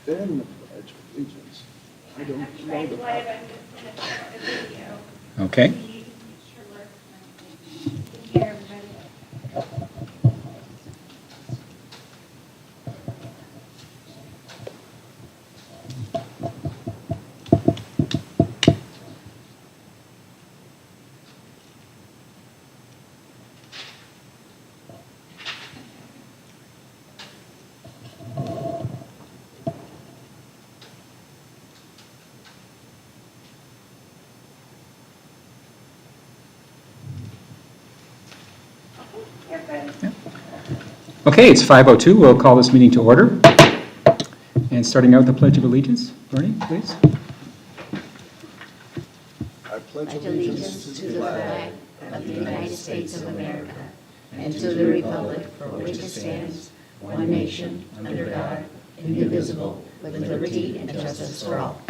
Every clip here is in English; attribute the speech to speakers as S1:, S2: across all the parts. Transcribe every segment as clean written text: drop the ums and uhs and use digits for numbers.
S1: then the Pledge of Allegiance. I don't know the part.
S2: Okay. Okay, it's 5:02. We'll call this meeting to order. And starting out with the Pledge of Allegiance. Bernie, please.
S1: I pledge
S3: allegiance to the flag of the United States of America and to the republic for which it stands, one nation, under God, indivisible, with liberty and justice for all.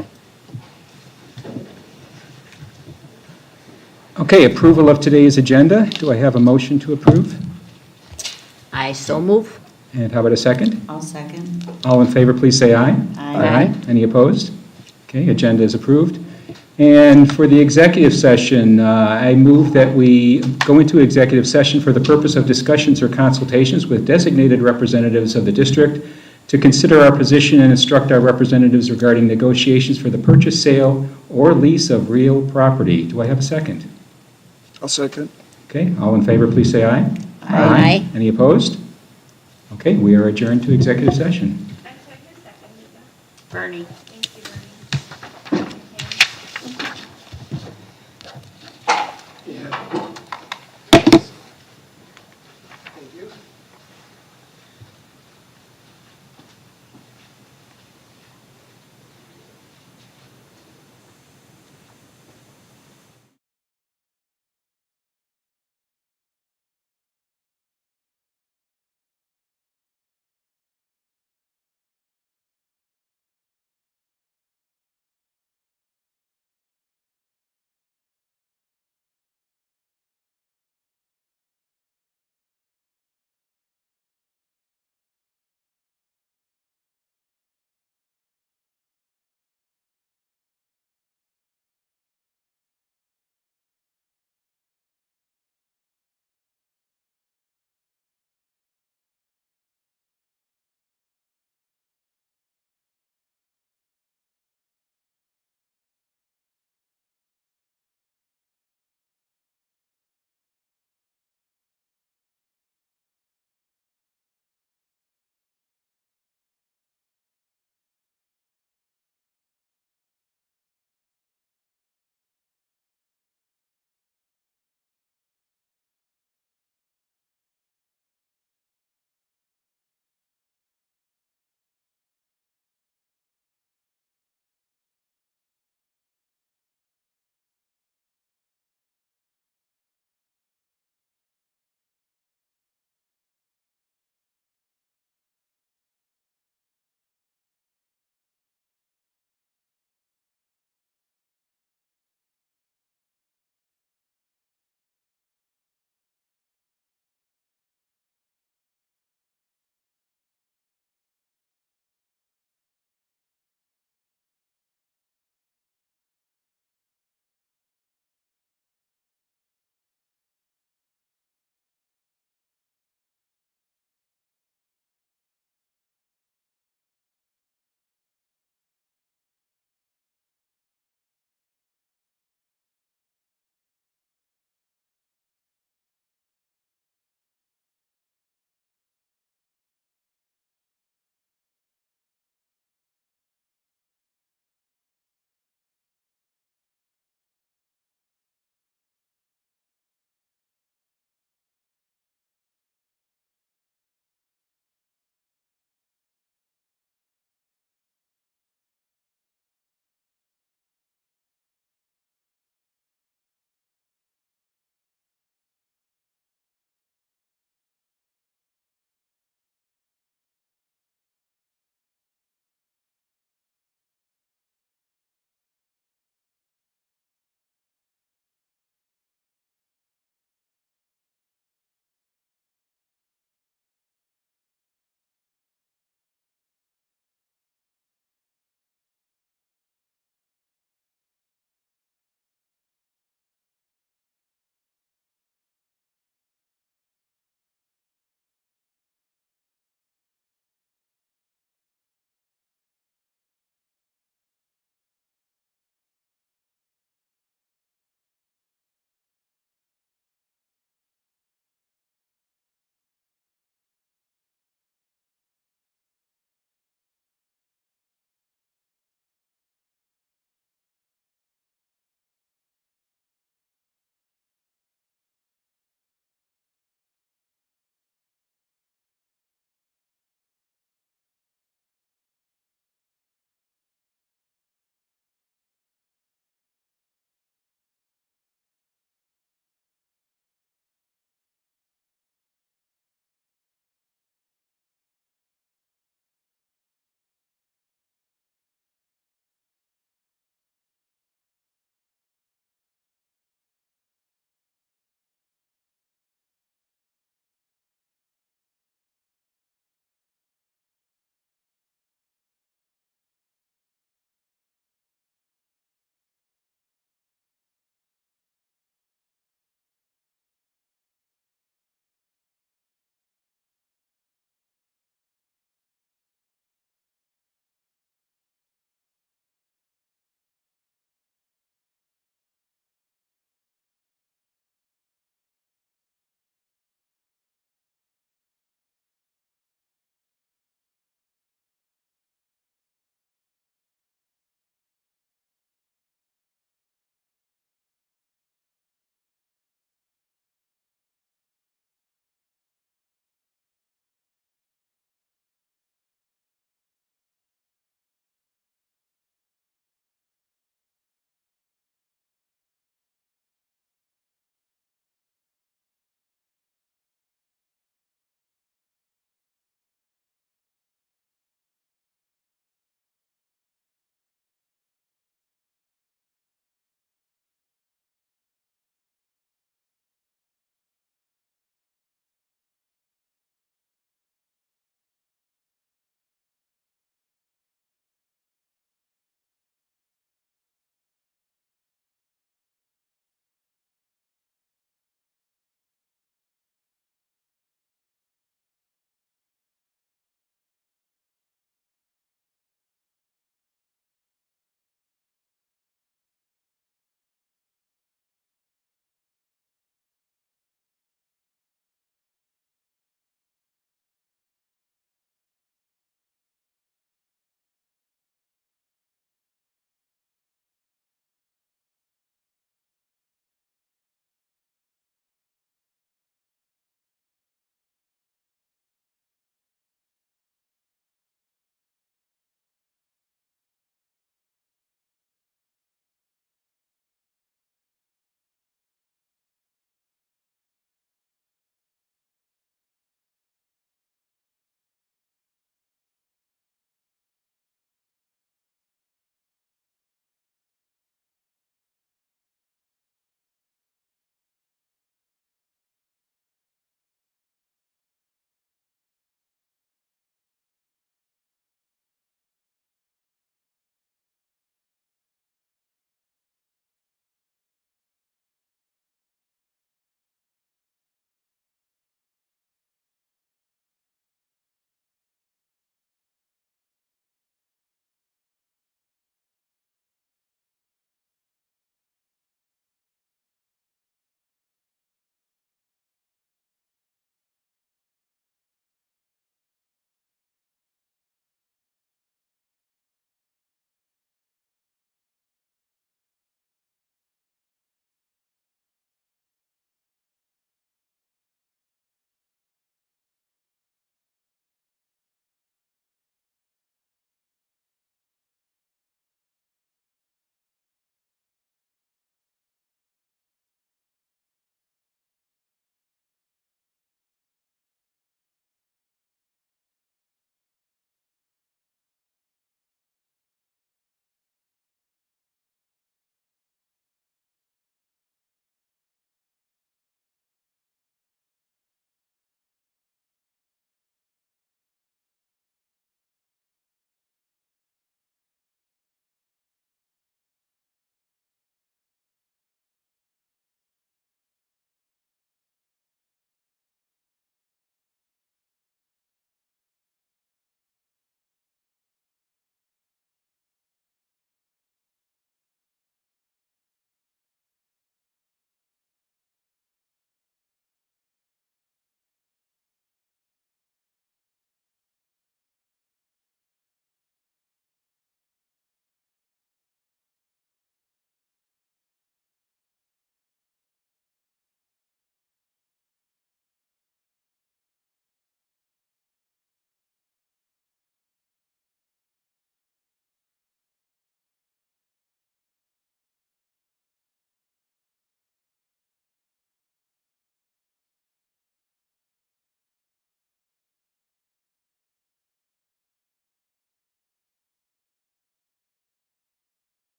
S2: Okay, approval of today's agenda. Do I have a motion to approve?
S3: I so move.
S2: And how about a second?
S4: I'll second.
S2: All in favor, please say aye.
S3: Aye.
S2: Any opposed? Okay, agenda is approved. And for the executive session, I move that we go into executive session for the purpose of discussions or consultations with designated representatives of the district to consider our position and instruct our representatives regarding negotiations for the purchase, sale, or lease of real property. Do I have a second?
S1: I'll second.
S2: Okay, all in favor, please say aye.
S3: Aye.
S2: Any opposed? Okay, we are adjourned to executive session.
S3: Bernie.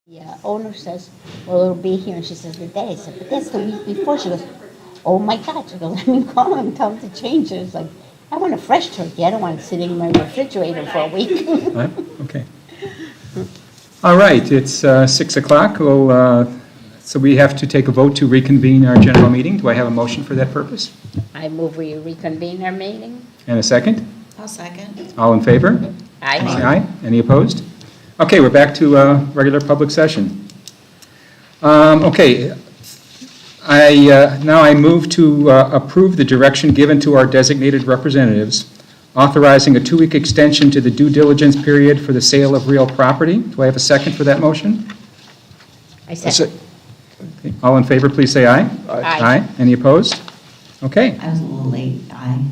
S3: The owner says, well, it'll be here, and she says, the day. I said, but that's the week before. She goes, oh my God. She goes, let me call him and tell him to change it. It's like, I want a fresh turkey. I don't want it sitting in my refrigerator for a week.
S2: Right? Okay. All right, it's 6 o'clock. So we have to take a vote to reconvene our general meeting. Do I have a motion for that purpose?
S3: I move we reconvene our meeting.
S2: And a second?
S4: I'll second.
S2: All in favor?
S3: Aye.
S2: Say aye. Any opposed? Okay, we're back to regular public session. Okay, now I move to approve the direction given to our designated representatives authorizing a 2-week extension to the due diligence period for the sale of real property. Do I have a second for that motion?
S3: I said,
S2: Okay. All in favor, please say aye.
S3: Aye.
S2: Any opposed? Okay,
S4: I was a little late. Aye.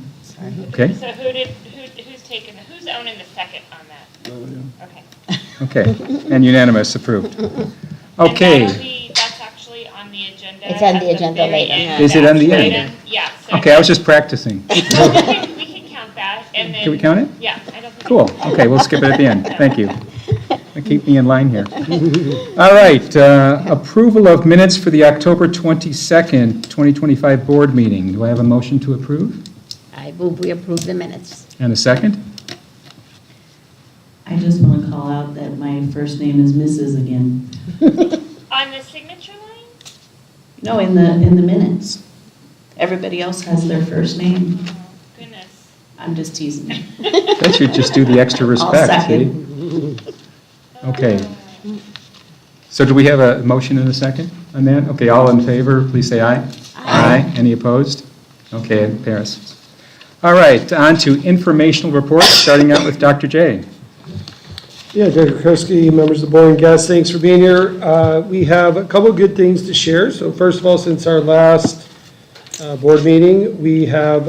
S2: okay,
S5: So who's owning the second on that? Okay.
S2: okay. And unanimous, approved.
S5: And
S2: Okay.
S5: that's actually on the agenda.
S3: It's on
S5: at
S3: the agenda
S5: very
S3: later.
S5: end.
S2: Is it on the
S5: Action
S2: end?
S5: item. Yeah. So
S2: Okay, I was just practicing.
S5: we can count that, and then.
S2: Can we count it?
S5: Yeah. I don't think.
S2: Cool, okay, we'll skip it at the end. Thank you. Keep me in line here. All right, approval of minutes for the October 22nd, 2025 board meeting. Do I have a motion to approve?
S3: I move we approve the minutes.
S2: And a second?
S4: I just want to call out that my first name is Mrs. again.
S5: On the signature line?
S4: No, in the minutes. Everybody else has their first name.
S5: Oh, goodness.
S4: I'm just teasing.
S2: That should just do the extra respect, see?
S4: second.
S2: Okay. So do we have a motion and a second on that? Okay, all in favor, please say aye. Aye. Any opposed? Okay, it passes. All right, on to informational reports, starting out with Dr. J.
S1: Yeah, Dr. Kuski, members of the board and guests, thanks for being here. We have a couple of good things to share. So first of all, since our last board meeting, we have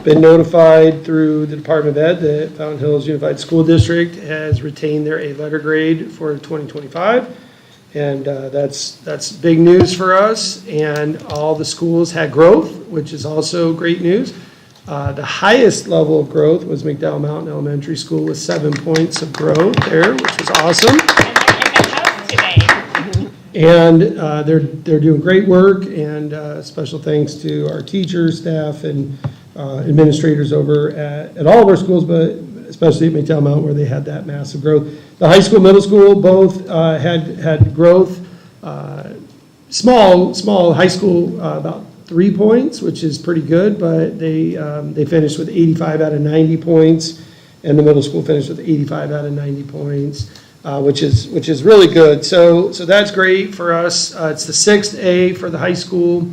S1: been notified through the Department of Ed that Fountain Hills Unified School District has retained their A-letter grade for 2025. And that's big news for us. And all the schools had growth, which is also great news. The highest level of growth was McDowell Mountain Elementary School with 7 points of growth there, which was awesome.
S5: And in the house today.
S1: And they're doing great work, and special thanks to our teachers, staff, and administrators over at all of our schools, but especially at McDowell Mountain where they had that massive growth. The high school, middle school both had growth. Small high school, about 3 points, which is pretty good, but they finished with 85 out of 90 points, and the middle school finished with 85 out of 90 points, which is really good. So that's great for us. It's the 6th A for the high school,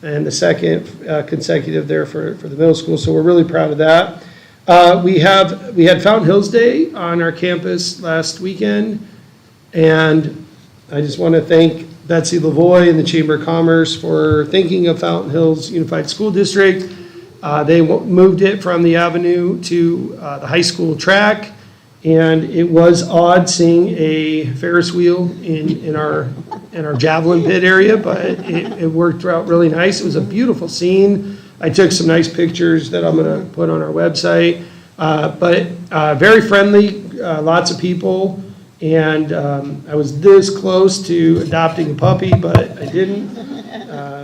S1: and the second consecutive there for the middle school. So we're really proud of that. We had Fountain Hills Day on our campus last weekend, and I just want to thank Betsy Lavoie and the Chamber of Commerce for thinking of Fountain Hills Unified School District. They moved it from the avenue to the high school track, and it was odd seeing a Ferris wheel in our javelin pit area, but it worked out really nice. It was a beautiful scene. I took some nice pictures that I'm going to put on our website, but very friendly, lots of people. And I was this close to adopting a puppy, but I didn't.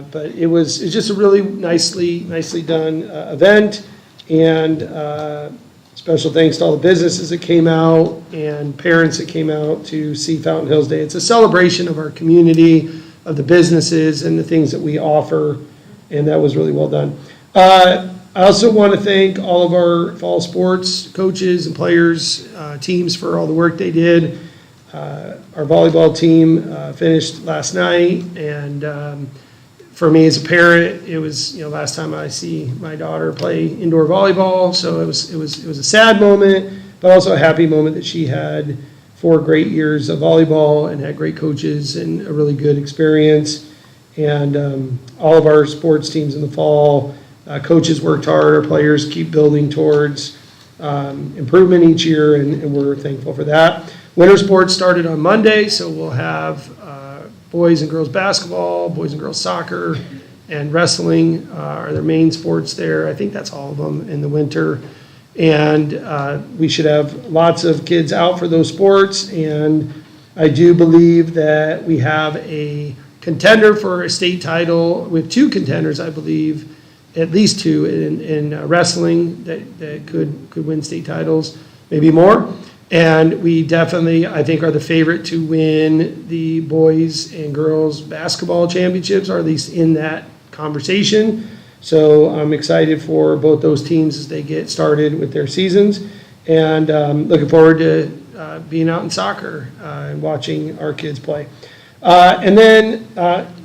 S1: But it's just a really nicely done event. And special thanks to all the businesses that came out and parents that came out to see Fountain Hills Day. It's a celebration of our community, of the businesses and the things that we offer, and that was really well done. I also want to thank all of our fall sports coaches and players, teams for all the work they did. Our volleyball team finished last night, and for me as a parent, it was last time I see my daughter play indoor volleyball, so it was a sad moment, but also a happy moment that she had 4 great years of volleyball and had great coaches and a really good experience. And all of our sports teams in the fall, coaches worked hard, our players keep building towards improvement each year, and we're thankful for that. Winter sports started on Monday, so we'll have boys and girls basketball, boys and girls soccer, and wrestling are their main sports there. I think that's all of them in the winter. And we should have lots of kids out for those sports, and I do believe that we have a contender for a state title, with two contenders, I believe, at least two in wrestling that could win state titles, maybe more. And we definitely, I think, are the favorite to win the boys and girls basketball championships, or at least in that conversation. So I'm excited for both those teams as they get started with their seasons, and looking forward to being out in soccer and watching our kids play. And then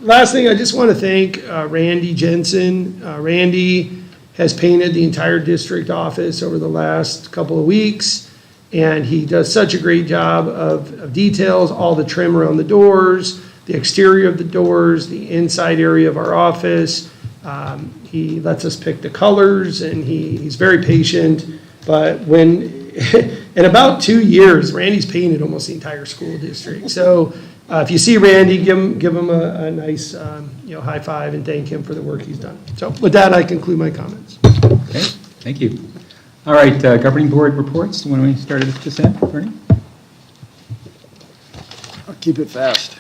S1: last thing, I just want to thank Randy Jensen. Randy has painted the entire district office over the last couple of weeks, and he does such a great job of details, all the trim around the doors, the exterior of the doors, the inside area of our office. He lets us pick the colors, and he's very patient. But when, in about 2 years, Randy's painted almost the entire school district. So if you see Randy, give him a nice high five and thank him for the work he's done. So with that, I conclude my comments.
S2: Okay, thank you. All right, governing board reports. When we started this end, Bernie?
S6: I'll keep it fast.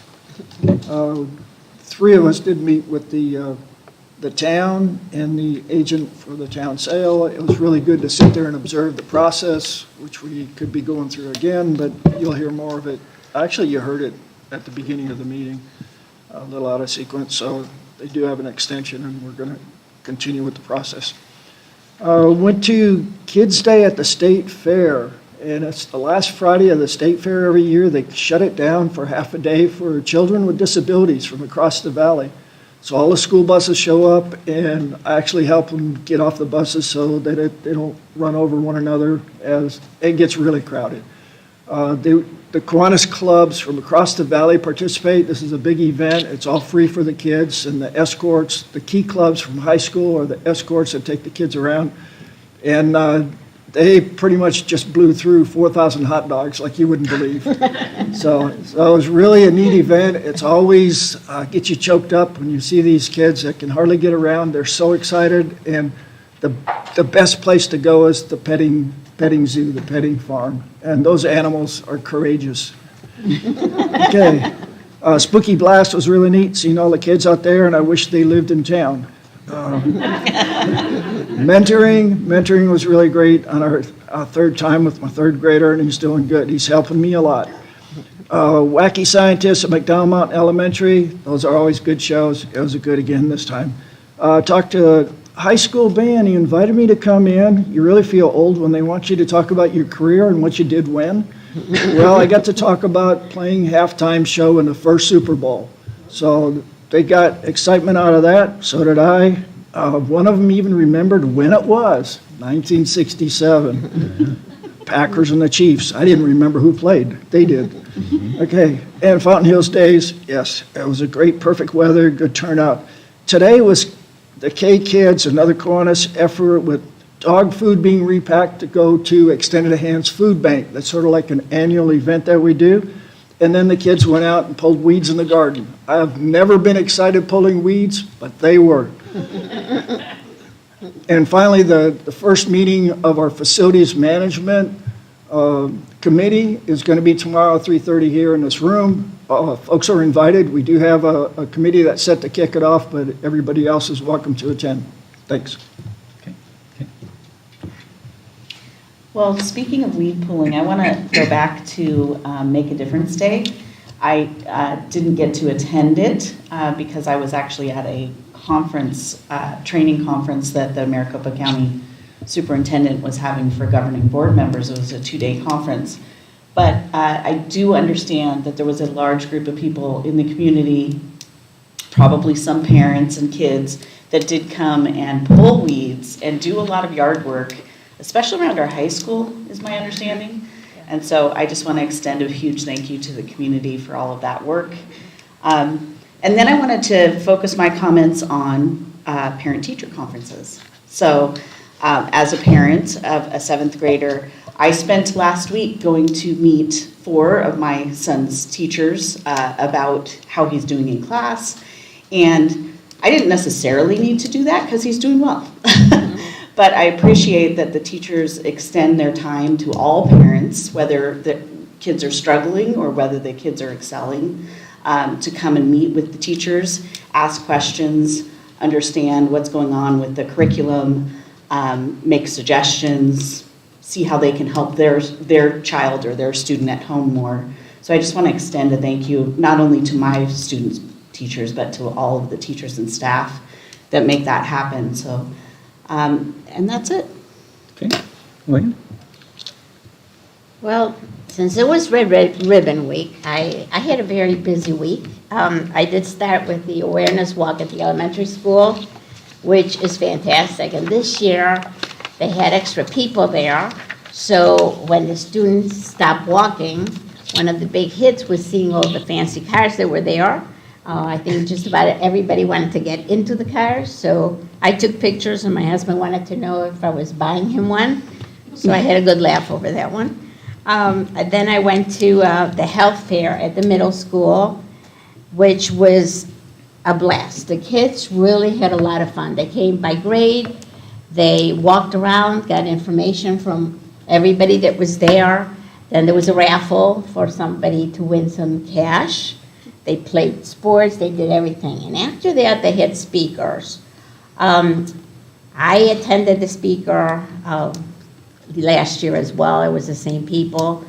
S6: Three of us did meet with the town and the agent for the town sale. It was really good to sit there and observe the process, which we could be going through again, but you'll hear more of it. Actually, you heard it at the beginning of the meeting, a little out of sequence, so they do have an extension, and we're going to continue with the process. Went to Kids Day at the State Fair, and it's the last Friday of the State Fair every year. They shut it down for half a day for children with disabilities from across the valley. So all the school buses show up, and I actually help them get off the buses so that they don't run over one another as it gets really crowded. The Kiwanis clubs from across the valley participate. This is a big event. It's all free for the kids, and the escorts, the key clubs from high school are the escorts that take the kids around. And they pretty much just blew through 4,000 hot dogs like you wouldn't believe. So it was really a neat event. It's always gets you choked up when you see these kids that can hardly get around. They're so excited, and the best place to go is the petting zoo, the petting farm, and those animals are courageous. Okay, Spooky Blast was really neat, seeing all the kids out there, and I wish they lived in town. Mentoring was really great on our third time with my third grader, and he's doing good. He's helping me a lot. Wacky Scientists at McDowell Mountain Elementary, those are always good shows. It was good again this time. Talked to a high school band. He invited me to come in. You really feel old when they want you to talk about your career and what you did when. Well, I got to talk about playing halftime show in the first Super Bowl. So they got excitement out of that. So did I. One of them even remembered when it was, 1967. Packers and the Chiefs. I didn't remember who played. They did. Okay, and Fountain Hills Days, yes, it was a great, perfect weather, good turnout. Today was the K-Kids, another Kiwanis effort with dog food being repacked to go to Extended Hands Food Bank. That's sort of like an annual event that we do. And then the kids went out and pulled weeds in the garden. I've never been excited pulling weeds, but they were. And finally, the first meeting of our facilities management committee is going to be tomorrow at 3:30 here in this room. Folks are invited. We do have a committee that's set to kick it off, but everybody else is welcome to attend. Thanks.
S2: Okay.
S4: Well, speaking of weed pulling, I want to go back to Make a Difference Day. I didn't get to attend it because I was actually at a conference, training conference that the Maricopa County Superintendent was having for governing board members. It was a 2-day conference. But I do understand that there was a large group of people in the community, probably some parents and kids, that did come and pull weeds and do a lot of yard work, especially around our high school, is my understanding. And so I just want to extend a huge thank you to the community for all of that work. And then I wanted to focus my comments on parent-teacher conferences. So as a parent of a 7th grader, I spent last week going to meet 4 of my son's teachers about how he's doing in class. And I didn't necessarily need to do that because he's doing well. But I appreciate that the teachers extend their time to all parents, whether kids are struggling or whether the kids are excelling, to come and meet with the teachers, ask questions, understand what's going on with the curriculum, make suggestions, see how they can help their child or their student at home more. So I just want to extend a thank you, not only to my students, teachers, but to all of the teachers and staff that make that happen. So, and that's it.
S2: Okay. Elaine?
S3: Well, since it was Red Ribbon Week, I had a very busy week. I did start with the awareness walk at the elementary school, which is fantastic. And this year, they had extra people there. So when the students stopped walking, one of the big hits was seeing all the fancy cars that were there. I think just about everybody wanted to get into the cars. So I took pictures, and my husband wanted to know if I was buying him one. So I had a good laugh over that one. Then I went to the health fair at the middle school, which was a blast. The kids really had a lot of fun. They came by grade. They walked around, got information from everybody that was there. Then there was a raffle for somebody to win some cash. They played sports. They did everything. And after that, they had speakers. I attended the speaker last year as well. It was the same people.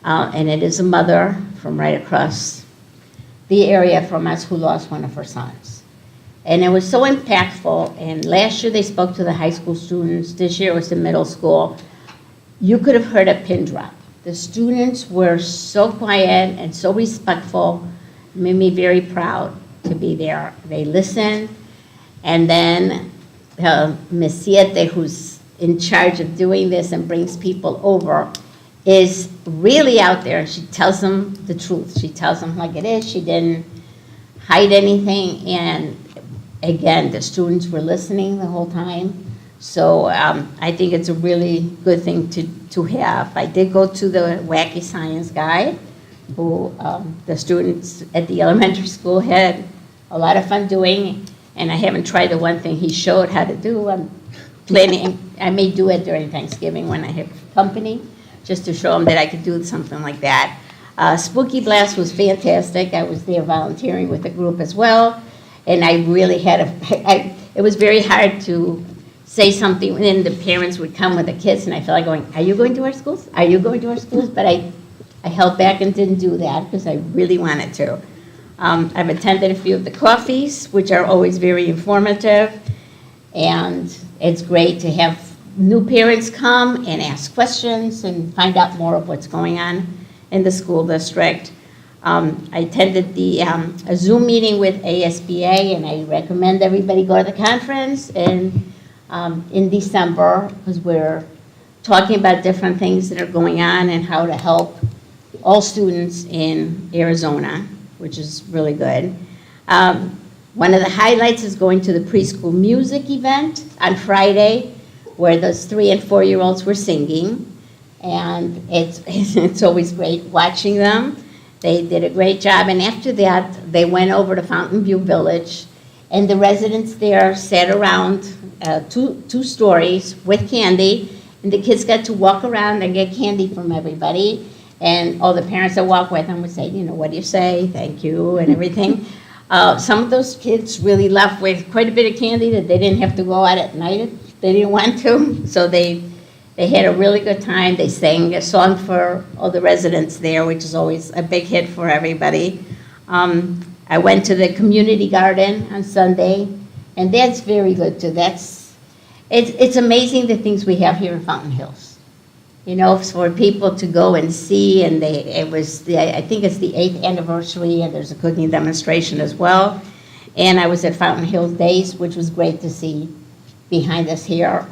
S3: And it is a mother from right across the area from us who lost one of her sons. And it was so impactful. And last year they spoke to the high school students. This year it was the middle school. You could have heard a pin drop. The students were so quiet and so respectful. It made me very proud to be there. They listened. And then Ms. Siete, who's in charge of doing this and brings people over, is really out there. She tells them the truth. She tells them like it is. She didn't hide anything. And again, the students were listening the whole time. So I think it's a really good thing to have. I did go to the Wacky Science Guide, who the students at the elementary school had a lot of fun doing. And I haven't tried the one thing he showed how to do. I'm planning, I may do it during Thanksgiving when I have company, just to show them that I could do something like that. Spooky Blast was fantastic. I was there volunteering with the group as well. And I really had it was very hard to say something, and then the parents would come with the kids, and I felt like going, are you going to our schools? Are you going to our schools? But I held back and didn't do that because I really wanted to. I've attended a few of the coffees, which are always very informative, and it's great to have new parents come and ask questions and find out more of what's going on in the school district. I attended a Zoom meeting with ASBA, and I recommend everybody go to the conference in December, because we're talking about different things that are going on and how to help all students in Arizona, which is really good. One of the highlights is going to the preschool music event on Friday, where those 3- and 4-year-olds were singing, and it's always great watching them. They did a great job, and after that, they went over to Fountain View Village, and the residents there sat around two stories with candy, and the kids got to walk around and get candy from everybody, and all the parents that walk with them would say, what do you say, thank you, and everything. Some of those kids really left with quite a bit of candy that they didn't have to go out at night if they didn't want to, so they had a really good time. They sang a song for all the residents there, which is always a big hit for everybody. I went to the community garden on Sunday, and that's very good too. It's amazing the things we have here in Fountain Hills. For people to go and see, and I think it's the 8th anniversary, and there's a cooking demonstration as well. And I was at Fountain Hills Days, which was great to see behind us here.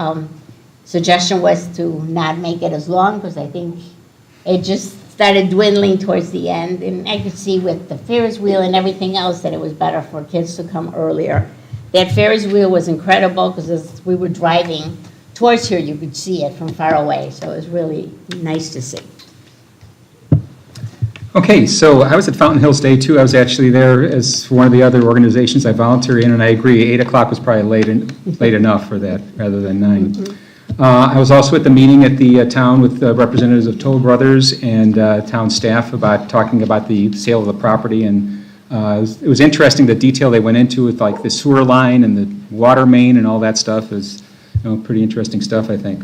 S3: Suggestion was to not make it as long, because I think it just started dwindling towards the end, and I could see with the Ferris wheel and everything else that it was better for kids to come earlier. That Ferris wheel was incredible, because as we were driving towards here, you could see it from far away, so it was really nice to see.
S2: Okay, so I was at Fountain Hills Day too. I was actually there as one of the other organizations I volunteer in, and I agree, 8 o'clock was probably late enough for that, rather than 9. I was also at the meeting at the town with representatives of Toll Brothers and town staff talking about the sale of the property, and it was interesting the detail they went into with like the sewer line and the water main and all that stuff is pretty interesting stuff, I think.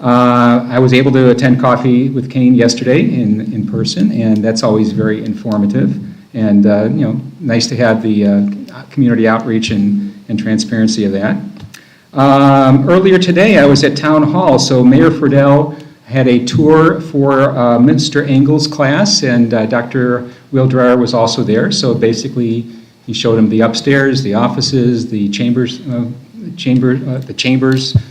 S2: I was able to attend coffee with Kane yesterday in person, and that's always very informative and nice to have the community outreach and transparency of that. Earlier today, I was at Town Hall, so Mayor Friedel had a tour for Mr. Engel's class, and Dr. Wildreyer was also there. So basically, he showed him the upstairs, the offices, the chambers,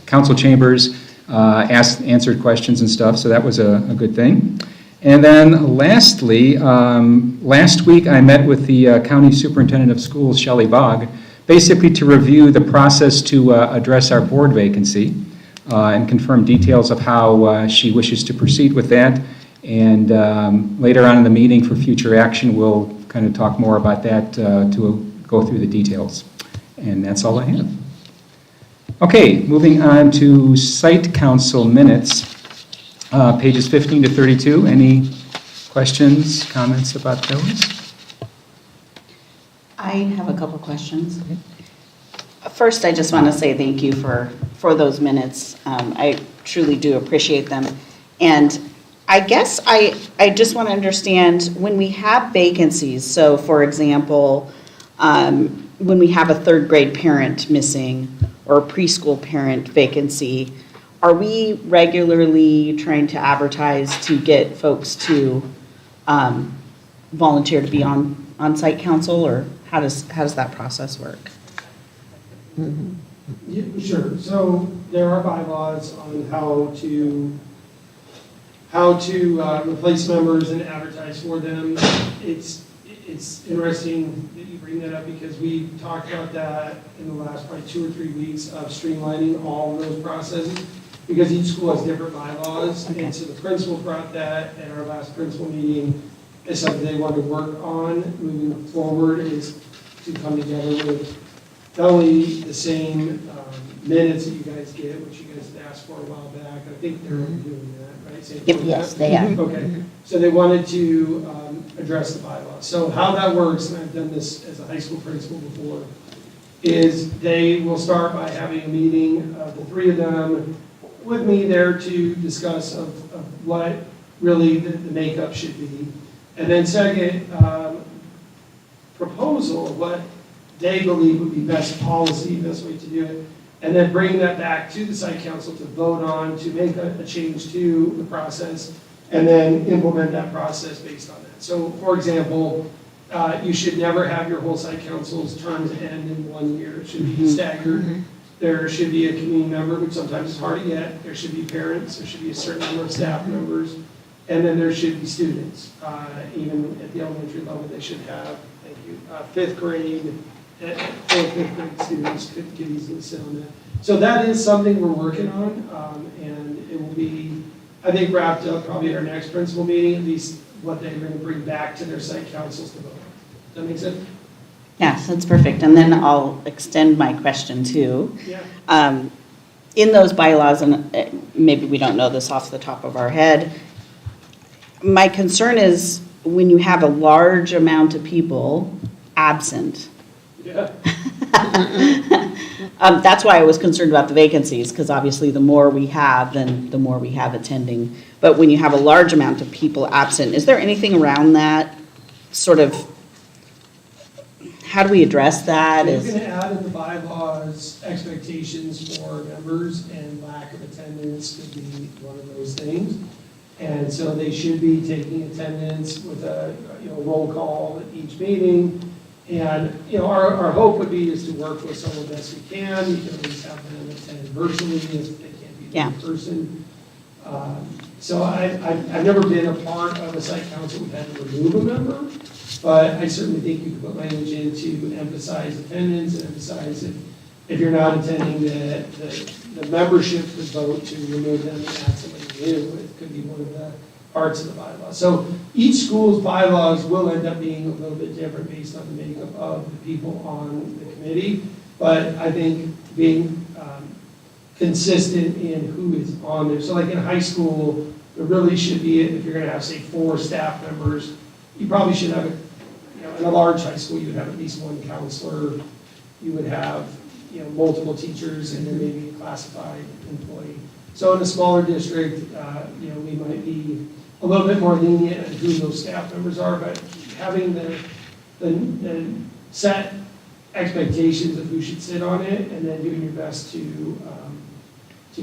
S2: council chambers, answered questions and stuff. So that was a good thing. And then lastly, last week I met with the County Superintendent of Schools, Shelley Bogg, basically to review the process to address our board vacancy and confirm details of how she wishes to proceed with that. And later on in the meeting for future action, we'll kind of talk more about that to go through the details. And that's all I have. Okay, moving on to site council minutes, pages 15 to 32. Any questions, comments about those?
S4: I have a couple questions. First, I just want to say thank you for those minutes. I truly do appreciate them. And I guess I just want to understand when we have vacancies, so for example, when we have a third grade parent missing or a preschool parent vacancy, are we regularly trying to advertise to get folks to volunteer to be on site council, or how does that process work?
S1: Yeah, sure. So there are bylaws on how to replace members and advertise for them. It's interesting that you bring that up because we talked about that in the last probably 2 or 3 weeks of streamlining all of those processes because each school has different bylaws.
S4: Okay.
S1: And so the principal brought that at our last principal meeting as something they want to work on moving forward, is to come together with not only the same minutes that you guys get, which you guys had asked for a while back. I think they're doing that, right? Same
S3: Yep,
S1: thing?
S3: yes, they are.
S1: Okay, so they wanted to address the bylaws. So how that works, and I've done this as a high school principal before, is they will start by having a meeting, the 3 of them, with me there to discuss of what really the makeup should be. And then second, proposal of what they believe would be best policy, best way to do it, and then bring that back to the site council to vote on, to make a change to the process, and then implement that process based on that. So, for example, you should never have your whole site council's terms end in 1 year. It should be staggered. There should be a community member, which sometimes is hard to get. There should be parents. There should be a certain number of staff members. And then there should be students. Even at the elementary level, they should have, thank you, 5th grade, 4th, 5th grade students could easily sit on that. So that is something we're working on, and it will be, I think, wrapped up probably at our next principal meeting, at least what they're going to bring back to their site councils to vote on. Does that make sense?
S4: Yes, that's perfect. And then I'll extend my question too.
S1: Yeah.
S4: In those bylaws, and maybe we don't know this off the top of our head, my concern is when you have a large amount of people absent.
S1: Yeah.
S4: That's why I was concerned about the vacancies, because obviously the more we have, then the more we have attending. But when you have a large amount of people absent, is there anything around that sort of, how do we address that?
S1: We're going to add in the bylaws expectations for members, and lack of attendance could be one of those things. And so they should be taking attendance with a roll call at each meeting. And our hope would be is to work with someone best we can. You can at least have them attend virtually if they can't be there in person. So I've never been a part of a site council we've had to remove a member, but I certainly think you can put language in to emphasize attendance and emphasize if you're not attending the membership would vote to remove them and add somebody new. It could be one of the parts of the bylaw. So each school's bylaws will end up being a little bit different based on the makeup of the people on the committee. But I think being consistent in who is on there. So like in high school, there really should be, if you're gonna have, say, 4 staff members, you probably should have, in a large high school, you would have at least 1 counselor. You would have, multiple teachers and then maybe a classified employee. So in a smaller district, we might be a little bit more lenient on who those staff members are, but having the set expectations of who should sit on it, and then doing your best to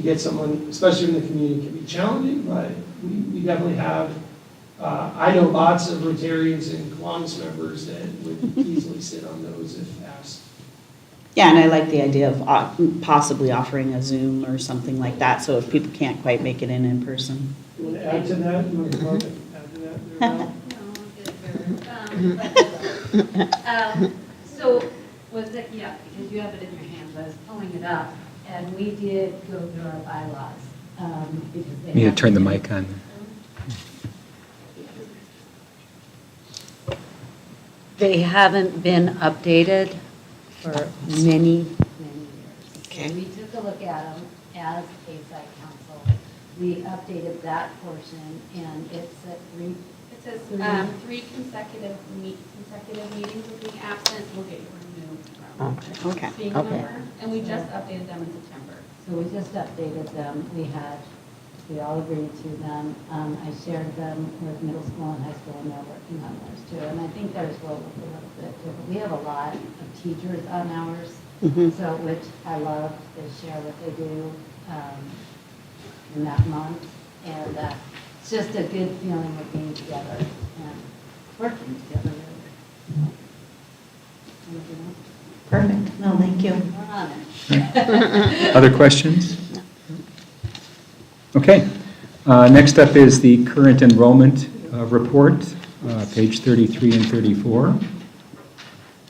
S1: get someone, especially in the community, can be challenging, but we definitely have, I know lots of Rotarians and Kiwanis members that would easily sit on those if asked.
S4: Yeah, and I like the idea of possibly offering a Zoom or something like that, so if people can't quite make it in person.
S1: You want to add to that? You want to come up and add to that?
S3: So was it, yeah, because you have it in your hands, I was pulling it up, and we did go through our bylaws. Because they
S2: Need to
S3: have-
S2: turn the mic on.
S3: They haven't been updated for many, many years.
S4: Okay.
S3: So we took a look at them as a site council. We updated that portion, and it's at
S7: It says 3 consecutive meetings of being absent will get you removed from
S4: Okay.
S7: being a member. And we just updated them in September.
S3: So we just updated them. We all agreed to them. I shared them with middle school and high school, and they're working on theirs too. And I think theirs will look a little bit different. We have a lot of teachers on ours, so which I love. They share what they do in that month. And it's just a good feeling of being together and working together, really. Anything else?
S4: Perfect. No, thank you.
S3: We're on it.
S2: Other questions? Okay. Next up is the current enrollment report, page 33 and 34.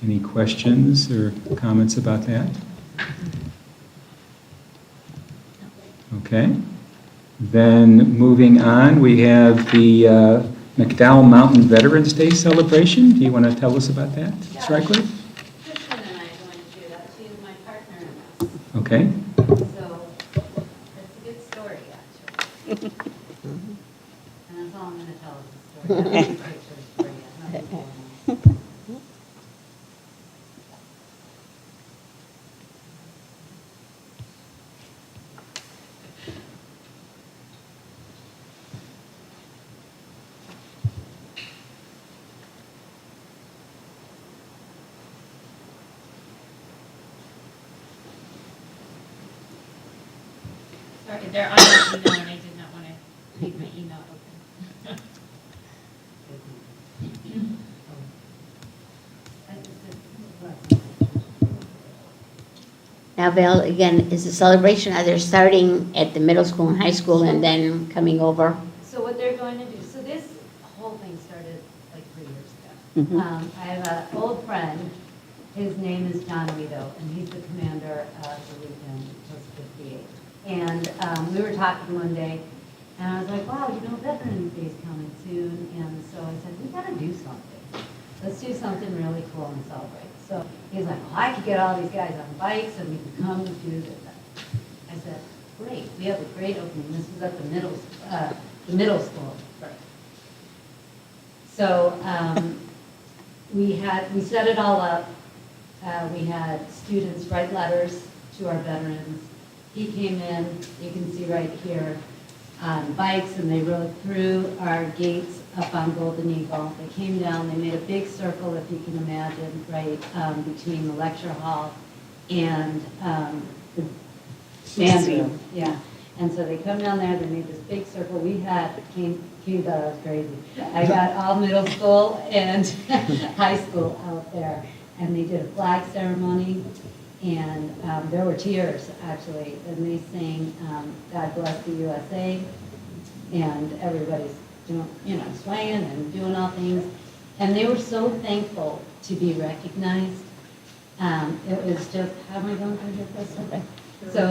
S2: Any questions or comments about that? Okay. Then moving on, we have the McDowell Mountain Veterans Day celebration. Do you want to tell us about that, Stryker?
S3: Kristen and I are going to do that. She is my partner in this.
S2: Okay.
S3: So it's a good story, actually. And that's all I'm going to tell is the story. I don't have any pictures for you. Nothing formal.
S7: Sorry, they're on my email and I did not want to leave my email open.
S8: Now, Val, again, is the celebration, are they starting at the middle school and high school and then coming over?
S3: So what they're going to do, so this whole thing started like 3 years ago. I have an old friend, his name is John Rito, and he's the commander of the Legion Post 58. And we were talking one day, and I was like, wow, Veterans Day is coming soon. And so I said, we got to do something. Let's do something really cool and celebrate. So he's like, well, I could get all these guys on bikes and we can come and do this. I said, great, we have a great opening. This was at the middle school first. So we set it all up. We had students write letters to our veterans. He came in, you can see right here, on bikes, and they rode through our gates up on Golden Eagle. They came down, they made a big circle, if you can imagine, right, between the lecture hall and the band room. Yeah. And so they come down there, they made this big circle. We had, King thought I was crazy. I got all middle school and high school out there. And they did a flag ceremony, and there were tears, actually. And they sang God Bless the USA, and everybody's doing, swaying and doing all things. And they were so thankful to be recognized. It was just, how am I going to get this? So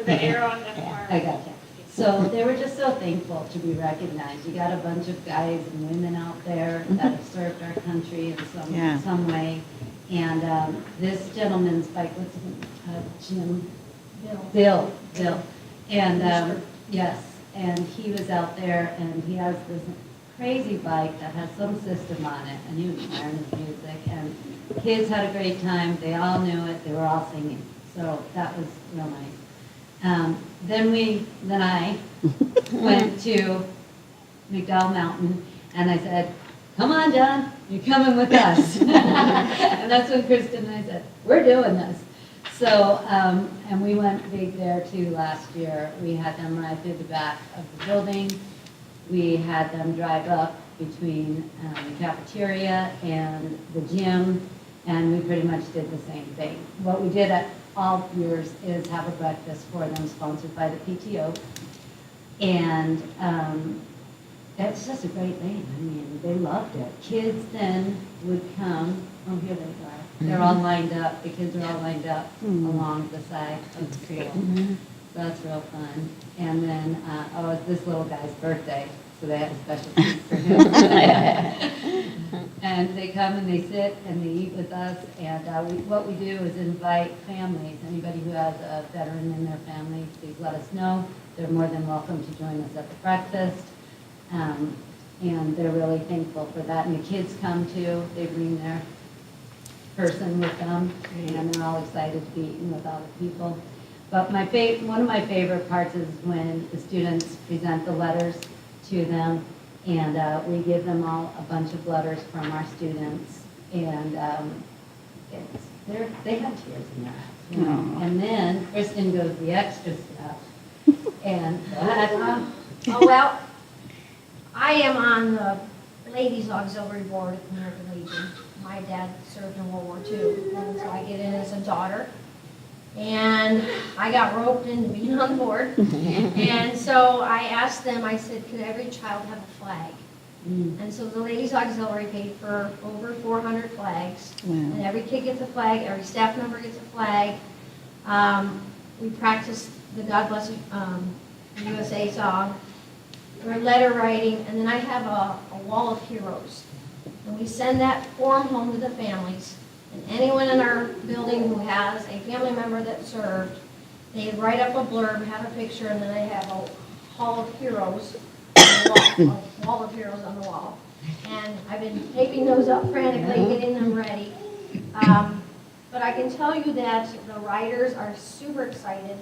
S7: the arrow on the far.
S3: I got you. So they were just so thankful to be recognized. You got a bunch of guys and women out there that have served our country in some way. And this gentleman's bike, what's his name? Jim? Bill.
S9: Bill. And, yes, and he was out there, and he has this crazy bike that has some system on it, and he was playing his music, and kids had a great time, they all knew it, they were all singing, so that was real nice. Then I went to McDowell Mountain, and I said, come on, John, you're coming with us. And that's when Kristen and I said, we're doing this. So, and we went big there too last year. We had them ride through the back of the building. We had them drive up between the cafeteria and the gym, and we pretty much did the same thing. What we did at all years is have a breakfast for them sponsored by the PTO. And it's just a great thing. I mean, they loved it. Kids then would come, oh, here they are. They're all lined up, the kids are all lined up along the side of the school. So that's real fun. And then, it's this little guy's birthday, so they had a special treat for him. And they come and they sit and they eat with us, and what we do is invite families, anybody who has a veteran in their family, please let us know. They're more than welcome to join us at the breakfast. And they're really thankful for that. And the kids come too, they bring their person with them, and they're all excited to be eating with all the people. But one of my favorite parts is when the students present the letters to them, and we give them all a bunch of letters from our students, and they have tears in their eyes. You know? And then Kristen goes the extra step, and
S3: well, I am on the Ladies Auxiliary Board at the American Legion. My dad served in World War II, and so I get in as a daughter. And I got roped into being on the board. And so I asked them, I said, could every child have a flag? And so the Ladies Auxiliary paid for over 400 flags.
S4: Wow.
S3: And every kid gets a flag, every staff member gets a flag. We practiced the God Bless USA song. We're letter writing, and then I have a wall of heroes. And we send that form home to the families. And anyone in our building who has a family member that served, they write up a blurb, have a picture, and then I have a hall of heroes, a wall of heroes on the wall. And I've been taping those up frantically, getting them ready. But I can tell you that the writers are super excited.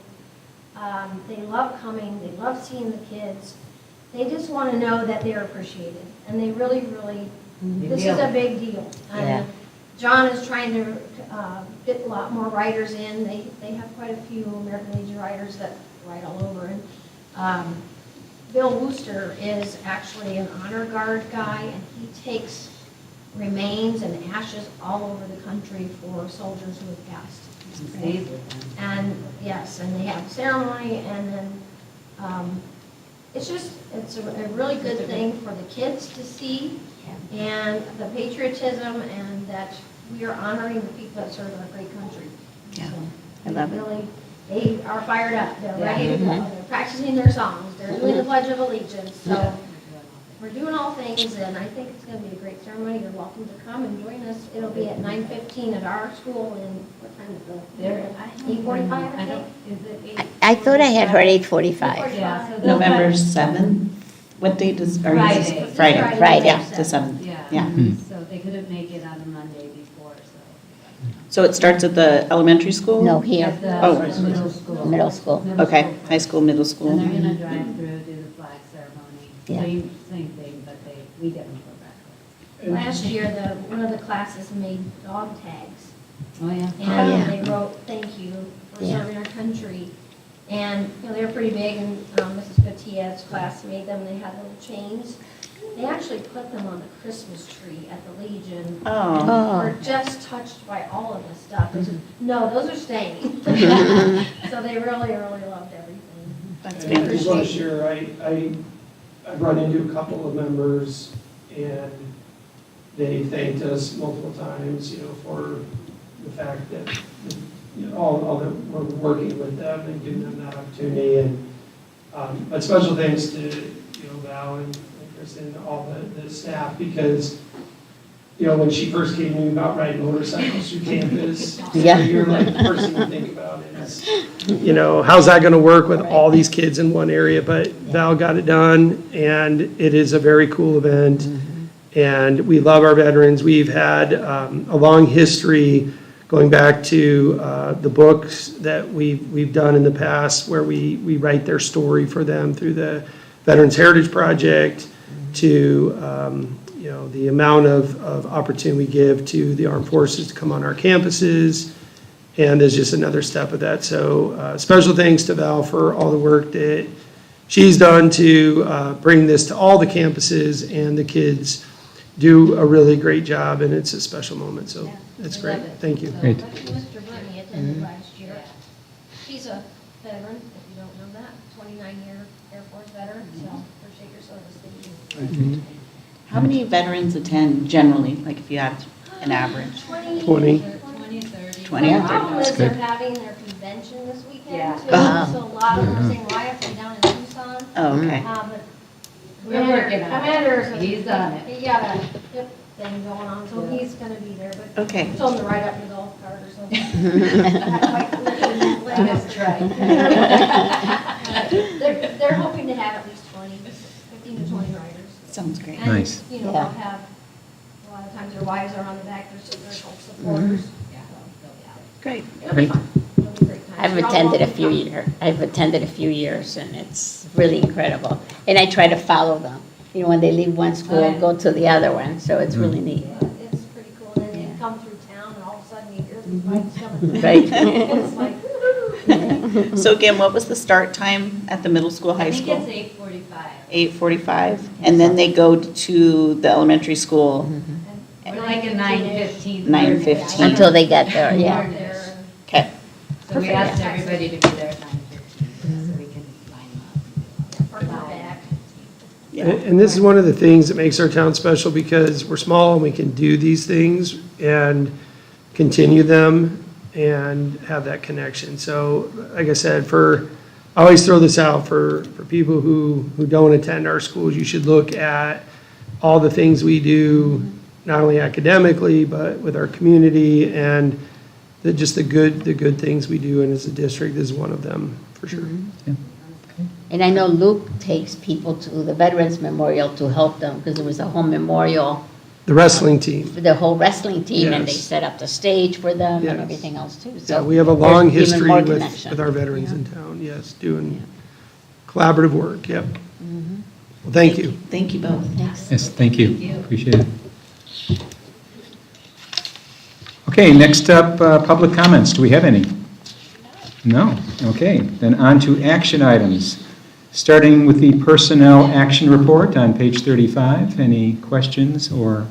S3: They love coming, they love seeing the kids. They just want to know that they're appreciated. And they really, really, this is a big deal.
S8: Yeah.
S3: John is trying to get a lot more writers in. They have quite a few American Legion writers that write all over. And Bill Wooster is actually an honor guard guy, and he takes remains and ashes all over the country for soldiers who have passed. And yes, and they have a ceremony, and then it's a really good thing for the kids to see, and the patriotism, and that we are honoring the people that serve our great country.
S8: Yeah,
S3: So
S8: I love it.
S3: really, they are fired up. They're ready to go. They're practicing their songs. They're doing the Pledge of Allegiance. So we're doing all things, and I think it's going to be a great ceremony. You're welcome to come and join us. It'll be at 9:15 at our school, and what time is it? There, 8:45, I think.
S9: Is it 8?
S8: I thought I had heard 8:45.
S9: Yeah, so they'll
S4: November
S9: have-
S4: 7th? What date is, are you?
S9: Friday.
S4: Friday.
S8: Friday.
S4: The 7th.
S9: Yeah.
S4: Yeah.
S9: So they couldn't make it on a Monday before, so.
S4: So it starts at the elementary school?
S8: No, here,
S9: At the
S4: Oh.
S9: middle school.
S8: middle school.
S4: Okay, high school, middle
S9: And
S4: school.
S9: they're gonna drive through, do the flag ceremony.
S8: Yeah.
S9: Same thing, but we get them for breakfast.
S3: Last year, one of the classes made dog tags.
S9: Oh, yeah.
S3: And they wrote, thank you for
S8: Yeah.
S3: serving our country. And, they're pretty big, and Mrs. Patia's class made them. They had little chains. They actually put them on the Christmas tree at the Legion.
S4: Oh,
S3: We're just touched by all of this stuff. They said, no, those are staying. So they really, really loved everything.
S4: that's
S1: And
S4: fantastic.
S1: last year, I've run into a couple of members, and they thanked us multiple times, for the fact that, all that we're working with them and giving them that opportunity. And but special thanks to, Val and Kristen and all the staff, because you know, when she first came in about riding motorcycles through campus.
S8: Yeah.
S1: You're like the person to think about is, you know, how's that gonna work with all these kids in one area? But Val got it done, and it is a very cool event. And we love our veterans. We've had a long history going back to the books that we've done in the past, where we write their story for them through the Veterans Heritage Project, to you know, the amount of opportunity we give to the armed forces to come on our campuses, and there's just another step of that. So special thanks to Val for all the work that she's done to bring this to all the campuses, and the kids do a really great job, and it's a special moment, so it's great. Thank you.
S2: Great.
S10: Mr. Burney attended last year. He's a veteran, if you don't know that, 29-year Air Force veteran, so appreciate your service. Thank you.
S4: How many veterans attend generally, like if you had an average?
S1: 20.
S4: 20 or
S10: The problem
S4: 30?
S10: is they're having their convention this weekend,
S9: Yeah.
S10: too,
S8: Oh.
S10: so a lot of them are saying, well, I have to be down in Tucson.
S4: Oh, okay.
S10: But
S9: We're working on it.
S10: Commander's.
S9: He's on it.
S10: He got a hip thing going on, so he's gonna be there, but
S4: Okay.
S10: told him to ride up in the golf cart or something. Not quite lifting his leg up.
S9: That's right.
S10: They're hoping to have at least 15 to 20 riders.
S4: Sounds great.
S10: And,
S2: Nice.
S10: you know,
S8: Yeah.
S10: they'll have, a lot of times their wives are on the back, they're sitting there, help supporters.
S4: Great.
S10: It'll be
S2: Great.
S10: fun. It'll be a great time.
S8: I've
S10: You're all
S8: attended a
S10: welcome to
S8: few
S10: come.
S8: years. I've attended a few years, and it's really incredible. And I try to follow them. You know, when they leave one school, go to the other one, so it's really neat.
S10: Yeah, it's pretty cool, and then you come through town, and all of a sudden you hear these bikes coming.
S8: Right.
S10: It's like, woo-hoo.
S4: So again, what was the start time at the middle school, high
S9: I think
S4: school?
S9: it's 8:45.
S4: 8:45? And then they go to the elementary school?
S9: We're like a 9:15.
S4: 9:15.
S8: Until they get there, yeah.
S10: Out there,
S4: Okay.
S9: So we asked everybody to be there at 9:15, so we can line them up.
S10: park in the back.
S1: And this is one of the things that makes our town special, because we're small and we can do these things and continue them and have that connection. So, like I said, I always throw this out for people who don't attend our schools. You should look at all the things we do, not only academically, but with our community, and just the good things we do, and as a district, this is one of them, for sure.
S8: And I know Luke takes people to the Veterans Memorial to help them, because there was a home memorial
S1: The wrestling team.
S8: for the whole wrestling team, and they
S1: Yes.
S8: set up the stage for them
S1: Yes.
S8: and everything else too.
S1: Yeah,
S8: So
S1: we have a long
S8: there's even
S1: history
S8: more
S1: with
S8: connection.
S1: our veterans in town, yes, doing collaborative work, yep. Well, thank you.
S4: Thank you both.
S8: Thanks.
S2: Yes, thank you. Appreciate it. Okay, next up, public comments. Do we have any? No? Okay, then on to action items. Starting with the Personnel Action Report on page 35. Any questions or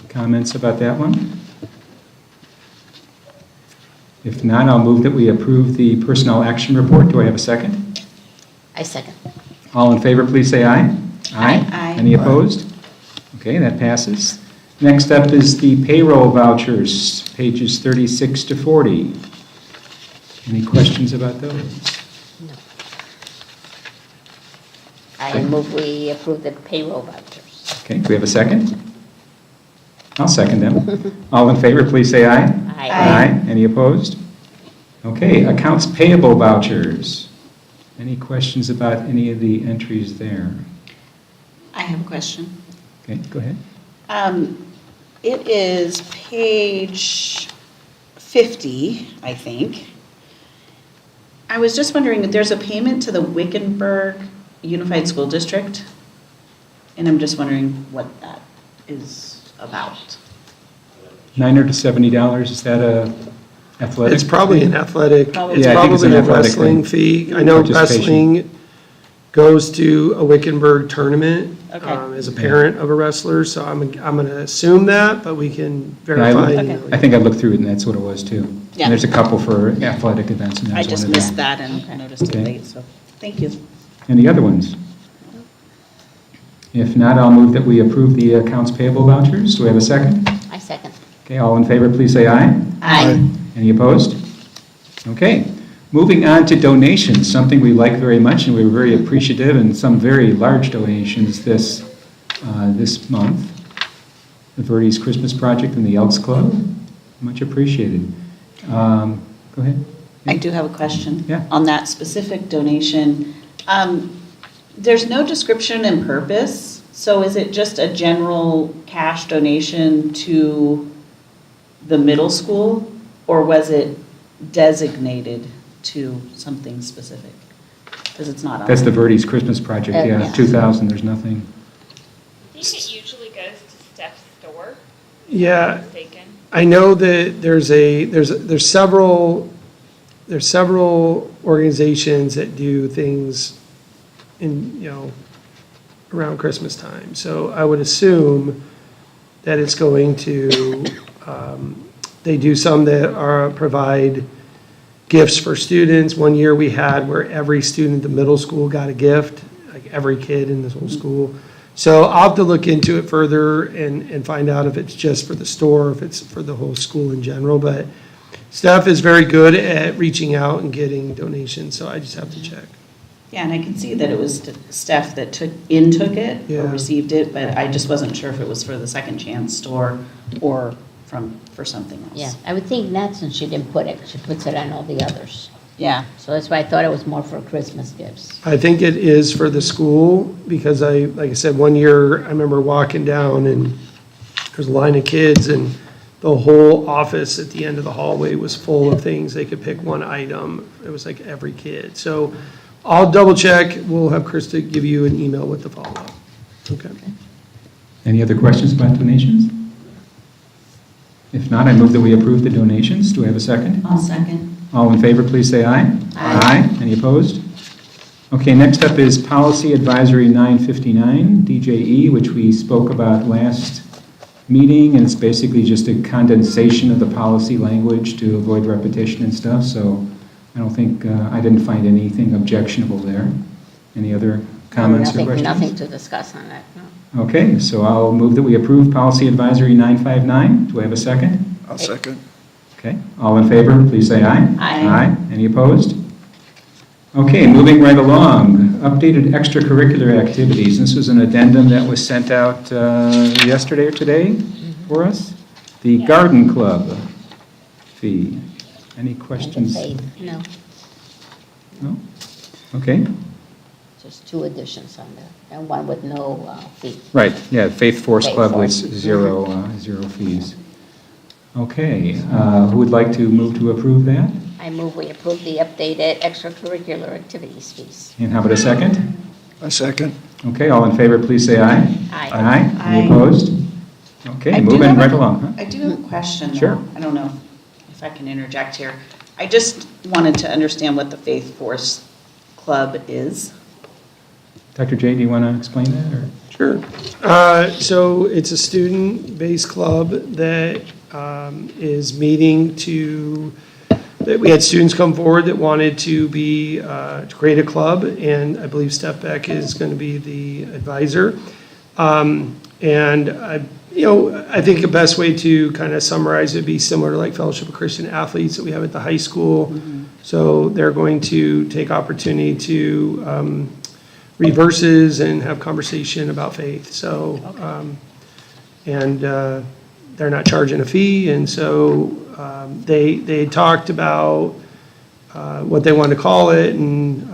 S2: comments about that one? If not, I'll move that we approve the Personnel Action Report. Do I have a second?
S8: I second.
S2: All in favor, please say aye.
S4: Aye.
S2: Any opposed? Okay, that passes. Next up is the payroll vouchers, pages 36 to 40. Any questions about those?
S8: I move we approve the payroll vouchers.
S2: Okay, do we have a second? I'll second them. All in favor, please say aye.
S8: Aye.
S2: Any opposed? Okay, accounts payable vouchers. Any questions about any of the entries there?
S4: I have a question.
S2: Okay, go ahead.
S4: It is page 50, I think. I was just wondering, there's a payment to the Wickenburg Unified School District, and I'm just wondering what that is about.
S2: $9 to $70, is that a athletic?
S1: It's probably an athletic,
S4: Probably.
S1: it's
S2: Yeah, I think it's an
S1: probably a
S2: athletic
S1: wrestling
S2: thing.
S1: fee. I know
S2: Participation.
S1: wrestling goes to a Wickenburg tournament
S4: Okay.
S1: as a parent of a wrestler, so I'm going to assume that, but we can
S2: Yeah, I
S1: verify.
S2: looked- I think I looked through it, and that's what it was, too.
S4: Yeah.
S2: And there's a couple for athletic events, and
S4: I
S2: that's
S4: just
S2: one of
S4: missed
S2: them.
S4: that and noticed it
S2: Okay.
S4: late, so, thank you.
S2: Any other ones? If not, I'll move that we approve the accounts payable vouchers. Do we have a second?
S8: I second.
S2: Okay, all in favor, please say aye.
S8: Aye.
S2: Any opposed? Okay, moving on to donations, something we like very much, and we were very appreciative, and some very large donations this month. the Verdi's Christmas Project and the Elks Club. Much appreciated. Go ahead.
S4: I do have a question.
S2: Yeah.
S4: On that specific donation. There's no description and purpose, so is it just a general cash donation to the middle school? Or was it designated to something specific? Because it's not on.
S2: That's the Verdi's Christmas Project, yeah,
S8: Yeah.
S2: 2,000, there's nothing.
S5: I think it usually goes to Steph's store, if I'm
S1: Yeah,
S5: not mistaken.
S1: I know that there's several organizations that do things in, around Christmas time. So I would assume that it's going to, they do some that provide gifts for students. One year we had where every student at the middle school got a gift, like every kid in this whole school. So I'll have to look into it further and find out if it's just for the store, if it's for the whole school in general. But Steph is very good at reaching out and getting donations, so I just have to check.
S4: Yeah, and I can see that it was Steph that took it or
S1: Yeah.
S4: received it, but I just wasn't sure if it was for the Second Chance store or for something else.
S8: Yeah, I would think not since she didn't put it, she puts it on all the others.
S4: Yeah.
S8: So that's why I thought it was more for Christmas gifts.
S1: I think it is for the school because like I said, one year I remember walking down and there's a line of kids and the whole office at the end of the hallway was full of things. They could pick one item. It was like every kid. So I'll double check. We'll have Krista give you an email with the follow-up. Okay.
S2: Any other questions about donations? If not, I move that we approve the donations. Do I have a second?
S4: I'll second.
S2: All in favor, please say aye.
S8: Aye.
S2: Any opposed? Okay, next up is Policy Advisory 959, DJE, which we spoke about last meeting, and it's basically just a condensation of the policy language to avoid repetition and stuff, so I don't think, I didn't find anything objectionable there. Any other comments or questions?
S8: Nothing to discuss on that, no.
S2: Okay, so I'll move that we approve Policy Advisory 959. Do I have a second?
S6: I'll second.
S2: Okay, all in favor, please say aye.
S8: Aye.
S2: Any opposed? Okay, moving right along, updated extracurricular activities. This was an addendum that was sent out yesterday or today for us. The garden club fee. Any questions?
S8: No,
S2: No? Okay,
S8: just two additions on there, and one with no fee.
S2: right, yeah, Faith Force
S8: Faith
S2: Club with
S8: Force.
S2: zero fees. Okay, who would like to move to approve that?
S8: I move we approve the updated extracurricular activities fees.
S2: And how about a second?
S6: I second.
S2: Okay, all in favor, please say aye.
S8: Aye.
S2: Aye. Any
S4: Aye.
S2: opposed? Okay,
S4: I do
S2: moving
S4: have a-
S2: right along. Huh?
S4: I do have a question, though.
S2: Sure.
S4: I don't know if I can interject here. I just wanted to understand what the Faith Force Club is.
S2: Dr. J, do you want to explain that, or?
S1: Sure. So it's a student-based club that is meeting that we had students come forward that wanted to to create a club, and I believe Steph Beck is going to be the advisor. And I think the best way to kind of summarize it would be similar to like Fellowship of Christian Athletes that we have at the high school. So they're going to take opportunity to read verses and have conversation about faith. So, they're not charging a fee, and so they talked about what they wanted to call it, and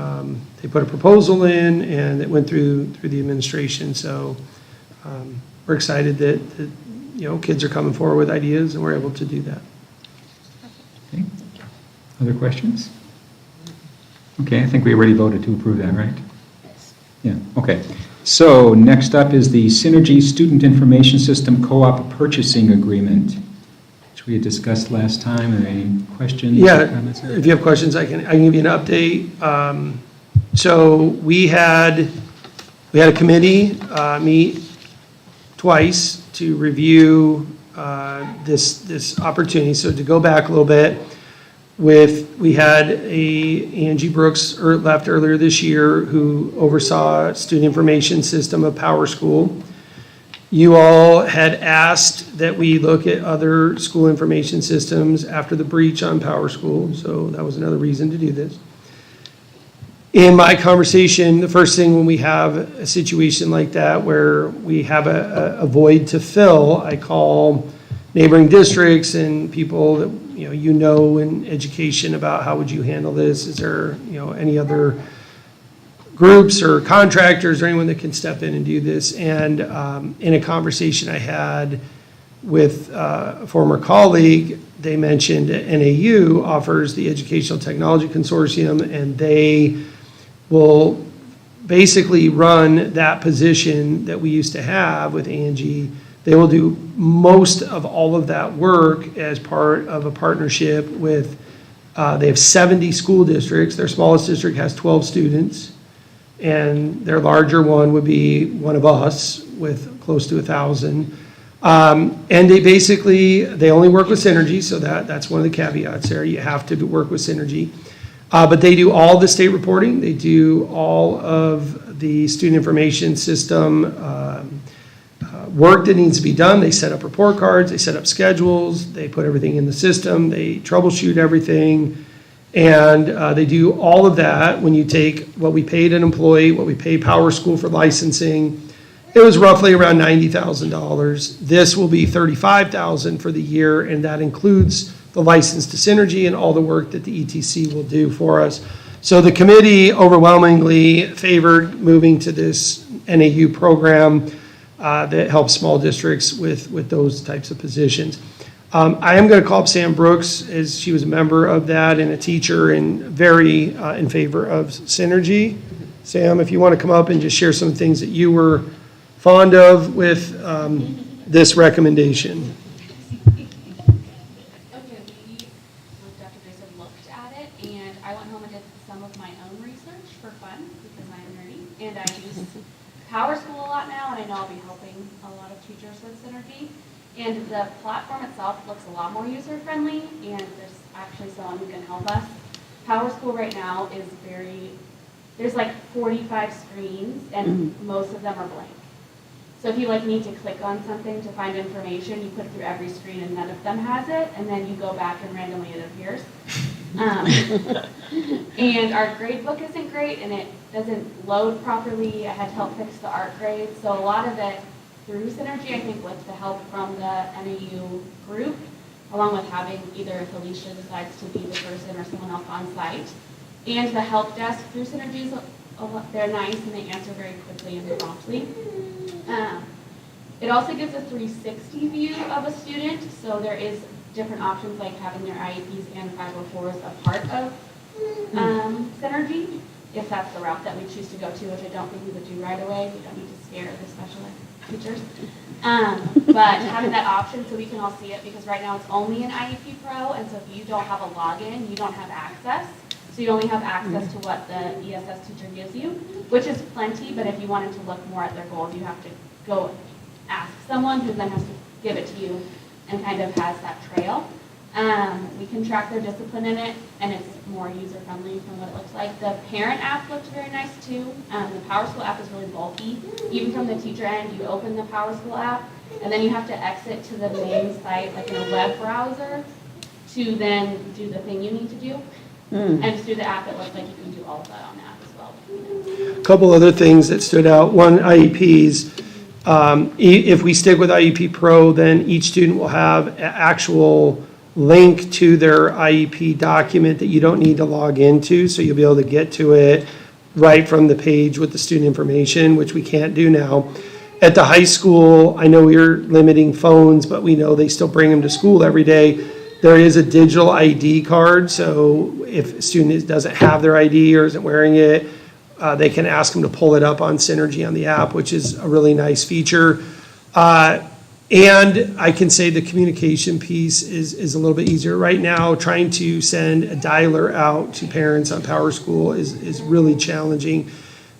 S1: they put a proposal in, and it went through the administration. So we're excited that kids are coming forward with ideas, and we're able to do that.
S2: Okay. Other questions? Okay, I think we already voted to approve that, right?
S8: Yes.
S2: Yeah, okay. So next up is the Synergy Student Information System Co-op Purchasing Agreement, which we had discussed last time. Are there any questions or
S1: Yeah,
S2: comments?
S1: if you have questions, I can give you an update. So we had a committee meet twice to review this opportunity. So to go back a little bit, we had Angie Brooks left earlier this year who oversaw student information system of Power School. You all had asked that we look at other school information systems after the breach on Power School, so that was another reason to do this. in my conversation, the first thing when we have a situation like that where we have a void to fill, I call neighboring districts and people that, you know in education about how would you handle this? Is there, any other groups or contractors or anyone that can step in and do this? And in a conversation I had with a former colleague, they mentioned NAU offers the Educational Technology Consortium, and they will basically run that position that we used to have with Angie. They will do most of all of that work as part of a partnership with, they have 70 school districts. Their smallest district has 12 students, and their larger one would be one of us with close to 1,000. And they only work with Synergy, so that's one of the caveats there. You have to work with Synergy. But they do all the state reporting. They do all of the student information system work that needs to be done. They set up report cards. They set up schedules. They put everything in the system. They troubleshoot everything. And they do all of that. When you take what we paid an employee, what we pay Power School for licensing, it was roughly around $90,000. This will be $35,000 for the year, and that includes the license to Synergy and all the work that the ETC will do for us. So the committee overwhelmingly favored moving to this NAU program that helps small districts with those types of positions. I am going to call up Sam Brooks, as she was a member of that and a teacher and very in favor of Synergy. Sam, if you want to come up and just share some things that you were fond of with this recommendation.
S7: Okay, Dr. Jason looked at it, and I went home and did some of my own research for fun, because I'm nerdy, and I use Power School a lot now, and I know I'll be helping a lot of teachers with Synergy. And the platform itself looks a lot more user-friendly, and there's actually someone who can help us. Power School right now is there's like 45 screens, and most of them are blank. So if you need to click on something to find information, you put it through every screen and none of them has it, and then you go back and randomly it appears. And our grade book isn't great, and it doesn't load properly. I had to help fix the art grade. So a lot of it through Synergy, I think with the help from the NAU group, along with having either if Alicia decides to be the person or someone else on site, and the help desk through Synergy, they're nice and they answer very quickly and promptly. It also gives a 360 view of a student, so there is different options like having their IEPs and 504s a part of Synergy, if that's the route that we choose to go to, which I don't think we would do right away. We don't need to scare the special ed teachers. But having that option so we can all see it, because right now it's only an IEP Pro, and so if you don't have a login, you don't have access. So you only have access to what the ESS teacher gives you, which is plenty, but if you wanted to look more at their goals, you have to go ask someone who then has to give it to you and kind of has that trail. We can track their discipline in it, and it's more user-friendly from what it looks like. The parent app looked very nice too. The Power School app is really bulky. Even from the teacher end, you open the Power School app, and then you have to exit to the main site, like in a web browser, to then do the thing you need to do. And through the app, it looks like you can do all of that on the app as well.
S1: A couple other things that stood out. One, IEPs. If we stick with IEP Pro, then each student will have an actual link to their IEP document that you don't need to log into, so you'll be able to get to it right from the page with the student information, which we can't do now. At the high school, I know we're limiting phones, but we know they still bring them to school every day. There is a digital ID card, so if a student doesn't have their ID or isn't wearing it, they can ask them to pull it up on Synergy on the app, which is a really nice feature. And I can say the communication piece is a little bit easier. Right now, trying to send a dialer out to parents on Power School is really challenging,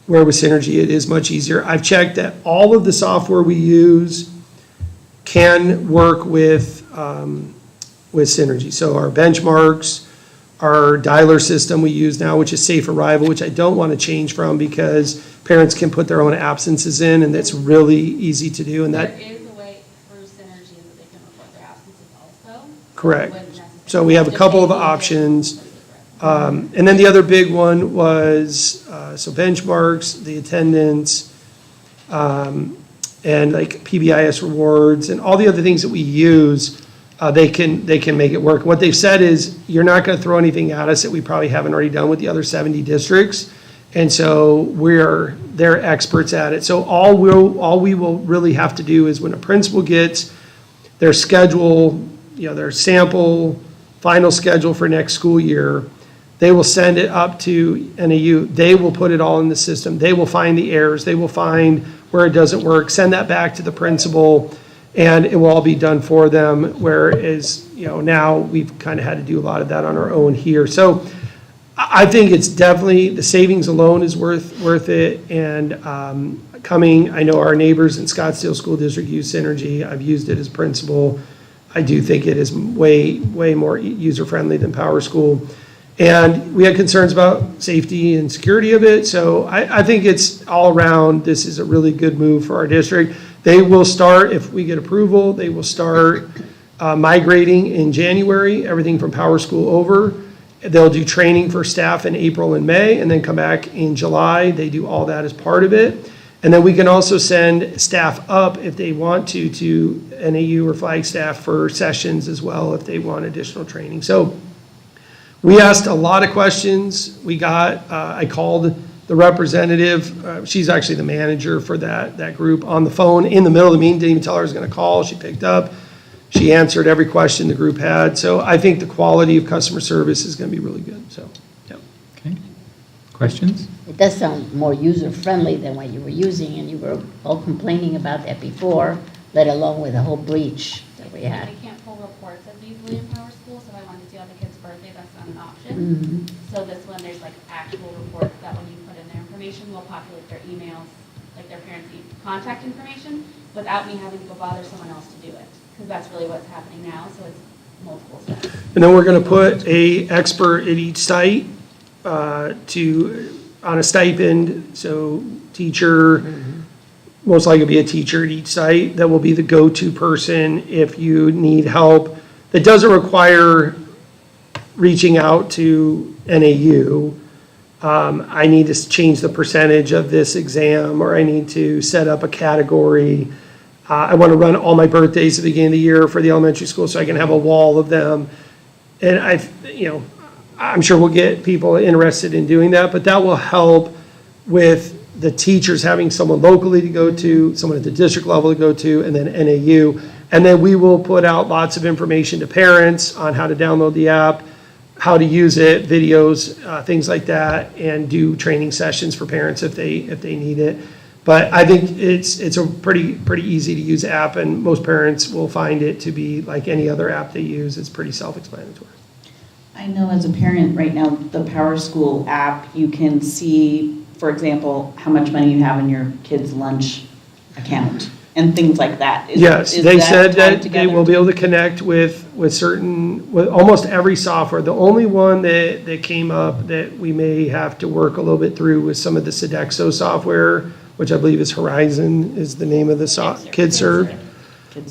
S1: where with Synergy it is much easier. I've checked that all of the software we use can work with Synergy. So our benchmarks, our dialer system we use now, which is Safe Arrival, which I don't want to change from because parents can put their own absences in, and that's really easy to do. And that
S7: There is a way through Synergy that they can report their absences also.
S1: correct. So we have a couple of options. And then the other big one was, so benchmarks, the attendance, and like PBIS rewards and all the other things that we use, they can make it work. What they've said is, you're not gonna throw anything at us that we probably haven't already done with the other 70 districts. And so they're experts at it. So all we will really have to do is when a principal gets their schedule, their sample, final schedule for next school year, they will send it up to NAU. They will put it all in the system. They will find the errors. They will find where it doesn't work, send that back to the principal, and it will all be done for them. Whereas, now we've kind of had to do a lot of that on our own here. So I think it's definitely, the savings alone is worth it. And I know our neighbors in Scottsdale School District use Synergy. I've used it as principal. I do think it is way more user-friendly than PowerSchool. And we had concerns about safety and security of it. So I think it's all around, this is a really good move for our district. They will start, if we get approval, they will start migrating in January, everything from PowerSchool over. They'll do training for staff in April and May, and then come back in July. They do all that as part of it. And then we can also send staff up if they want to NAU or Flagstaff for sessions as well, if they want additional training. So we asked a lot of questions. I called the representative. She's actually the manager for that group on the phone in the middle of the meeting. Didn't even tell her I was going to call. She picked up. She answered every question the group had. So I think the quality of customer service is going to be really good. So, yeah.
S2: Okay. Questions?
S8: It does sound more user-friendly than what you were using, and you were all complaining about that before, let alone with the whole breach that we had.
S7: I can't pull reports as easily in PowerSchool, so if I wanted to see all the kids' birthday, that's not an option.
S8: Mhm.
S7: So this one, there's like actual reports that when you put in their information, will populate their emails, like their parents' contact information, without me having to go bother someone else to do it. Because that's really what's happening now, so it's multiple steps.
S1: And then we're going to put a expert at each site on a stipend. So teacher, most likely be a teacher at each site that will be the go-to person if you need help. That doesn't require reaching out to NAU. I need to change the percentage of this exam, or I need to set up a category. I want to run all my birthdays at the beginning of the year for the elementary school so I can have a wall of them. And I'm sure we'll get people interested in doing that, but that will help with the teachers having someone locally to go to, someone at the district level to go to, and then NAU. And then we will put out lots of information to parents on how to download the app, how to use it, videos, things like that, and do training sessions for parents if they need it. But I think it's a pretty easy to use app, and most parents will find it to be like any other app they use. It's pretty self-explanatory.
S4: I know as a parent right now, the PowerSchool app, you can see, for example, how much money you have in your kid's lunch account and things like that.
S1: Yes,
S4: is
S1: they
S4: that
S1: said
S4: tied
S1: that they
S4: together?
S1: will be able to connect with almost every software. The only one that came up that we may have to work a little bit through was some of the Sodexo software, which I believe is Horizon is the name of the KidServe.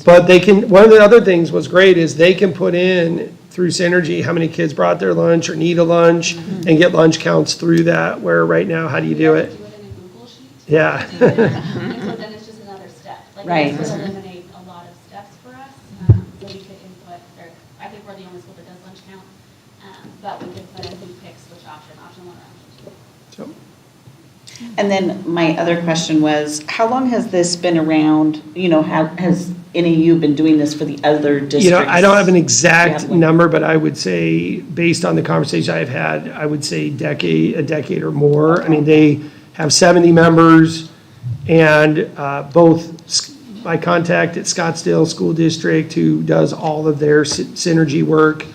S1: But one of the other things was great is they can put in through Synergy how many kids brought their lunch or need a lunch and get lunch counts through that, where right now, how do you do it?
S7: Do it in a Google sheet.
S1: Yeah.
S7: And so then it's just another step. Like,
S4: Right.
S7: this would eliminate a lot of steps for us. So we could input, I think we're the only school that does lunch count, but we could put in who picks which option 1 or option 2.
S1: So,
S4: And then my other question was, how long has this been around? Has NAU been doing this for the other districts?
S1: I don't have an
S4: You
S1: exact
S4: have one?
S1: number, but I would say, based on the conversation I've had, I would say a decade or more. I mean, they have 70 members, and my contact at Scottsdale School District, who does all of their Synergy work,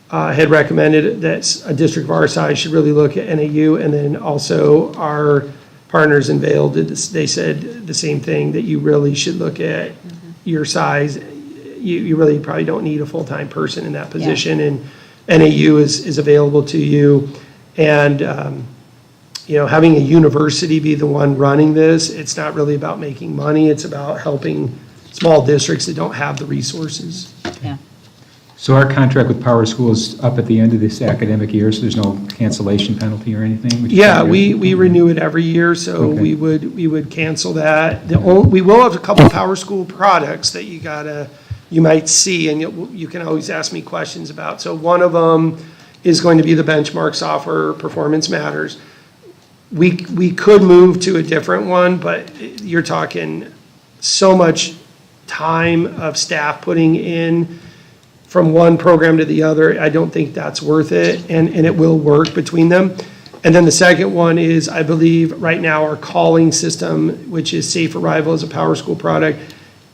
S1: had recommended that a district of our size should really look at NAU, and then also our partners in Vail they said the same thing, that you really should look at your size. You really probably don't need a full-time person in that position, and NAU is available to you. And having a university be the one running this, it's not really about making money, it's about helping small districts that don't have the resources.
S4: Yeah.
S2: So our contract with Power School is up at the end of this academic year, so there's no cancellation penalty or anything?
S1: Yeah, we renew it every year, so
S2: Okay.
S1: we would cancel that. We will have a couple Power School products that you might see, and you can always ask me questions about. So one of them is going to be the benchmark software, Performance Matters. We could move to a different one, but you're talking so much time of staff putting in from one program to the other. I don't think that's worth it, and it will work between them. And then the second one is, I believe, right now, our calling system, which is Safe Arrival, is a Power School product.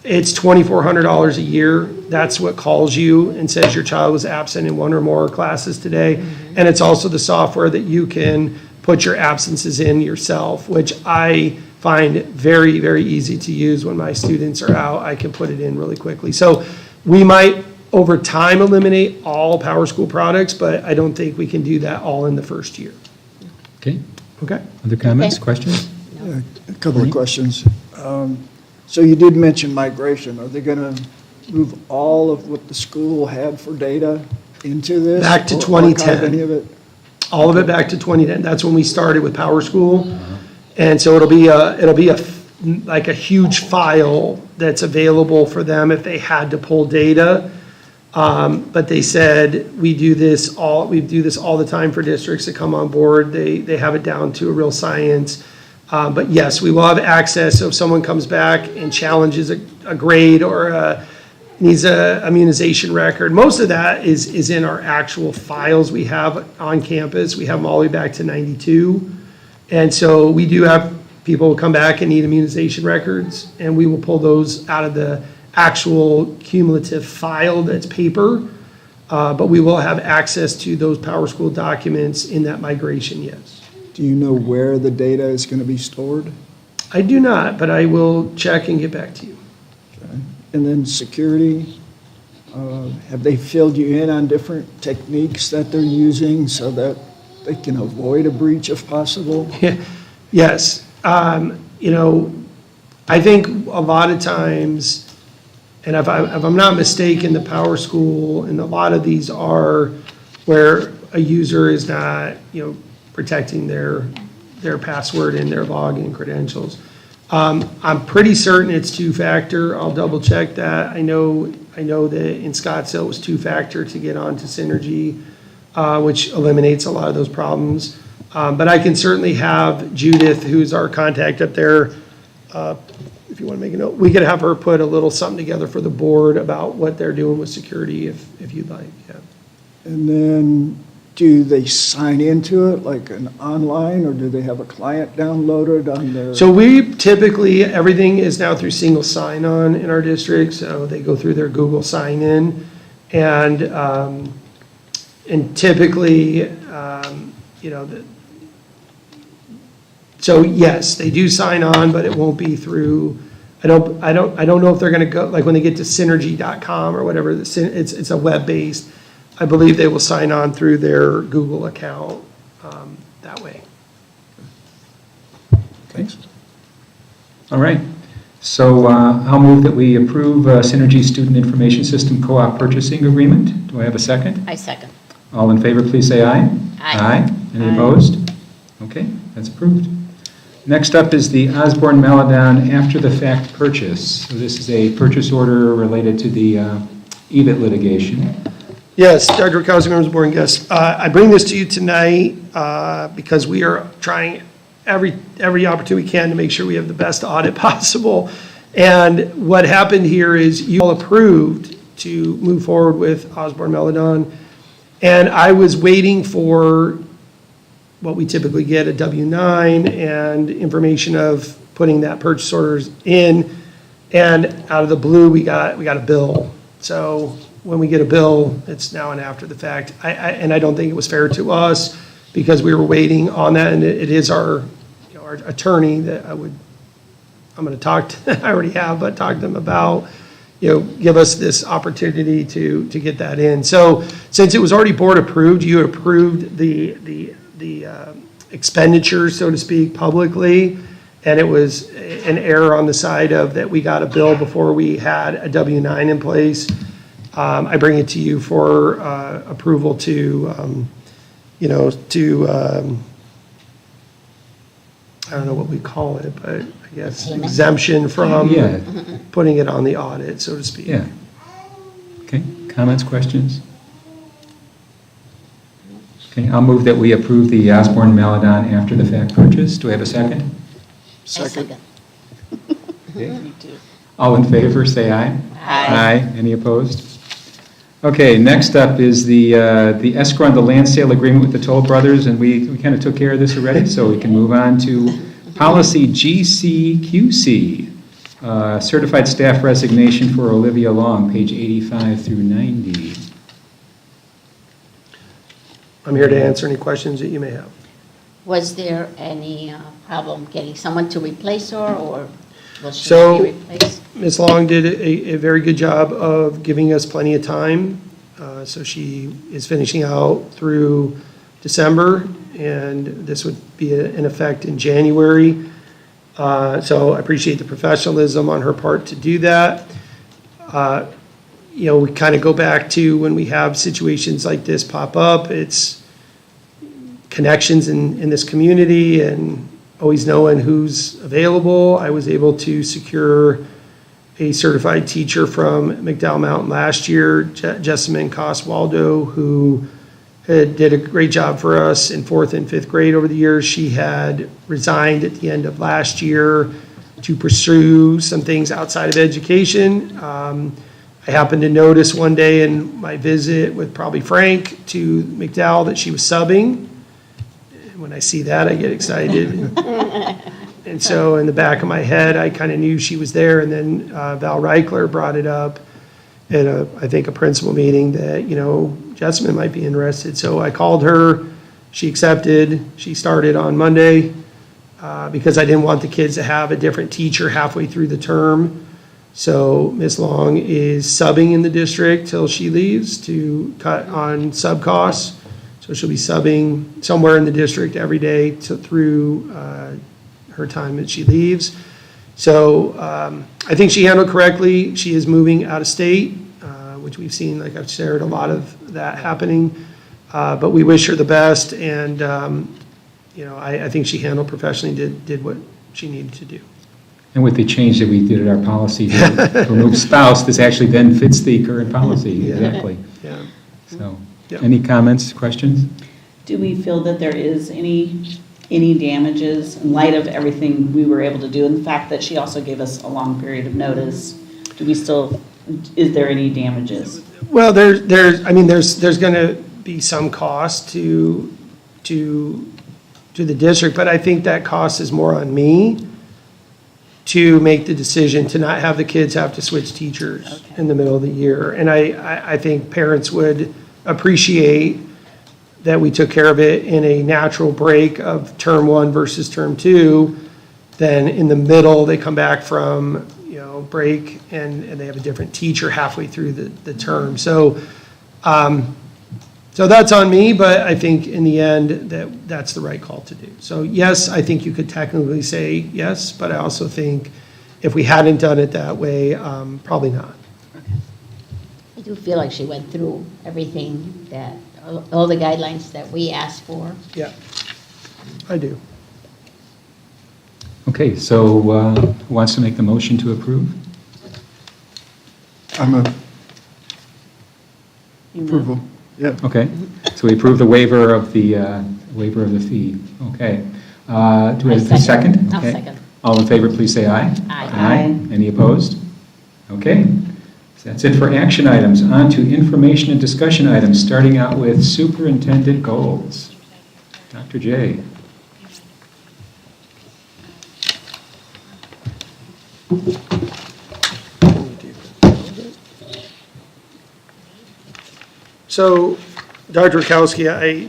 S1: It's $2,400 a year. That's what calls you and says your child was absent in one or more classes today. And it's also the software that you can put your absences in yourself, which I find very, very easy to use. When my students are out, I can put it in really quickly. So we might, over time, eliminate all Power School products, but I don't think we can do that all in the first year.
S2: Okay.
S1: Okay?
S2: Other comments,
S8: Okay.
S2: questions?
S6: Yeah, a couple of questions. So you did mention migration. Are they going to move all of what the school had for data into this?
S1: Back to
S6: or
S1: 2010.
S6: archive any of it?
S1: All of it back to 2010. That's when we started with Power School. And so it'll be like a huge file that's available for them if they had to pull data. But they said, we do this all the time for districts that come on board. They have it down to a real science. But yes, we will have access. So if someone comes back and challenges a grade or needs a immunization record, most of that is in our actual files we have on campus. We have them all the way back to 92. And so we do have people who come back and need immunization records, and we will pull those out of the actual cumulative file that's paper. But we will have access to those Power School documents in that migration, yes.
S6: Do you know where the data is going to be stored?
S1: I do not, but I will check and get back to you.
S6: Okay. And then security, have they filled you in on different techniques that they're using so that they can avoid a breach if possible?
S1: Yes. I think a lot of times, and if I'm not mistaken, the Power School, and a lot of these are where a user is not, protecting their password and their login credentials. I'm pretty certain it's two-factor. I'll double check that. I know that in Scottsdale it was two-factor to get onto Synergy, which eliminates a lot of those problems. But I can certainly have Judith, who's our contact up there, if you want to make a note, we could have her put a little something together for the board about what they're doing with security if you'd like, yeah.
S6: And then do they sign into it like an online, or do they have a client downloaded on their?
S1: So we typically, everything is now through single sign-on in our district, so they go through their Google sign-in. And typically, so yes, they do sign on, but it won't be through, I don't know if they're gonna go, like when they get to synergy.com or whatever, it's a web-based, I believe they will sign on through their Google account that way.
S6: Thanks.
S2: All right. So I'll move that we approve Synergy Student Information System Co-op Purchasing Agreement. Do I have a second?
S8: I second.
S2: All in favor, please say aye.
S8: Aye.
S2: Any
S4: Aye.
S2: opposed? Okay, that's approved. Next up is the Osborne Maladon after-the-fact purchase. So this is a purchase order related to the EBIT litigation.
S1: Yes, Dr. Rakowski, members of the board and guests. I bring this to you tonight because we are trying every opportunity we can to make sure we have the best audit possible. And what happened here is you all approved to move forward with Osborne Maladon. And I was waiting for what we typically get, a W-9 and information of putting that purchase orders in. And out of the blue, we got a bill. So when we get a bill, it's now and after the fact. And I don't think it was fair to us because we were waiting on that, and it is our attorney that I'm going to talk to, I already have, but talk to them about, give us this opportunity to get that in. So since it was already board approved, you approved the expenditures, so to speak, publicly, and it was an error on the side of that we got a bill before we had a W-9 in place. I bring it to you for approval to, I don't know what we call it, but I guess exemption from
S2: Yeah.
S1: putting it on the audit, so to speak.
S2: Yeah. Okay, comments, questions? Okay, I'll move that we approve the Osborne Maladon after-the-fact purchase. Do I have a second?
S6: Second.
S2: Okay. All in favor, say aye.
S4: Aye.
S2: Any opposed? Okay, next up is the escrow on the land sale agreement with the Toll Brothers, and we kind of took care of this already, so we can move on to policy GCQC, certified staff resignation for Olivia Long, page 85 through 90.
S1: I'm here to answer any questions that you may have.
S8: Was there any problem getting someone to replace her, or will she
S1: So-
S8: be replaced?
S1: Ms. Long did a very good job of giving us plenty of time. So she is finishing out through December, and this would be in effect in January. So I appreciate the professionalism on her part to do that. We kind of go back to when we have situations like this pop up, it's connections in this community and always knowing who's available. I was able to secure a certified teacher from McDowell Mountain last year, Jessamine Coswaldo, who did a great job for us in 4th and 5th grade over the years. She had resigned at the end of last year to pursue some things outside of education. I happened to notice one day in my visit with probably Frank to McDowell that she was subbing. And when I see that, I get excited. And so in the back of my head, I kind of knew she was there. And then Val Reichler brought it up at I think a principal meeting that, Jessamine might be interested. So I called her, she accepted, she started on Monday because I didn't want the kids to have a different teacher halfway through the term. So Ms. Long is subbing in the district till she leaves to cut on sub costs. So she'll be subbing somewhere in the district every day through her time that she leaves. So I think she handled correctly. She is moving out of state, which we've seen, like I've shared, a lot of that happening. But we wish her the best, and I think she handled professionally, did what she needed to do.
S2: And with the change that we did at our policy to remove spouse, this actually then fits the current policy,
S1: Yeah.
S2: exactly.
S1: Yeah.
S2: So,
S1: Yep.
S2: any comments, questions?
S4: Do we feel that there is any damages in light of everything we were able to do, and the fact that she also gave us a long period of notice? Is there any damages?
S1: Well, there's going to be some cost to the district, but I think that cost is more on me to make the decision to not have the kids have to switch teachers in the middle of the year. And I think parents would appreciate that we took care of it in a natural break of term 1 versus term 2. Then in the middle, they come back from, break and they have a different teacher halfway through the term. So that's on me, but I think in the end that's the right call to do. So yes, I think you could technically say yes, but I also think if we hadn't done it that way, probably not.
S8: I do feel like she went through everything all the guidelines that we asked for.
S1: Yeah, I do.
S2: Okay, so who wants to make the motion to approve?
S6: I'm a approval, yeah.
S2: Okay, so we approve the waiver of the fee. Okay. Do we have a second?
S8: I'll
S2: Okay.
S8: second.
S2: All in favor, please say aye.
S8: Aye.
S2: Any opposed? Okay. So that's it for action items. On to information and discussion items, starting out with superintendent goals. Dr. J.
S1: So, Dr. Rakowski, I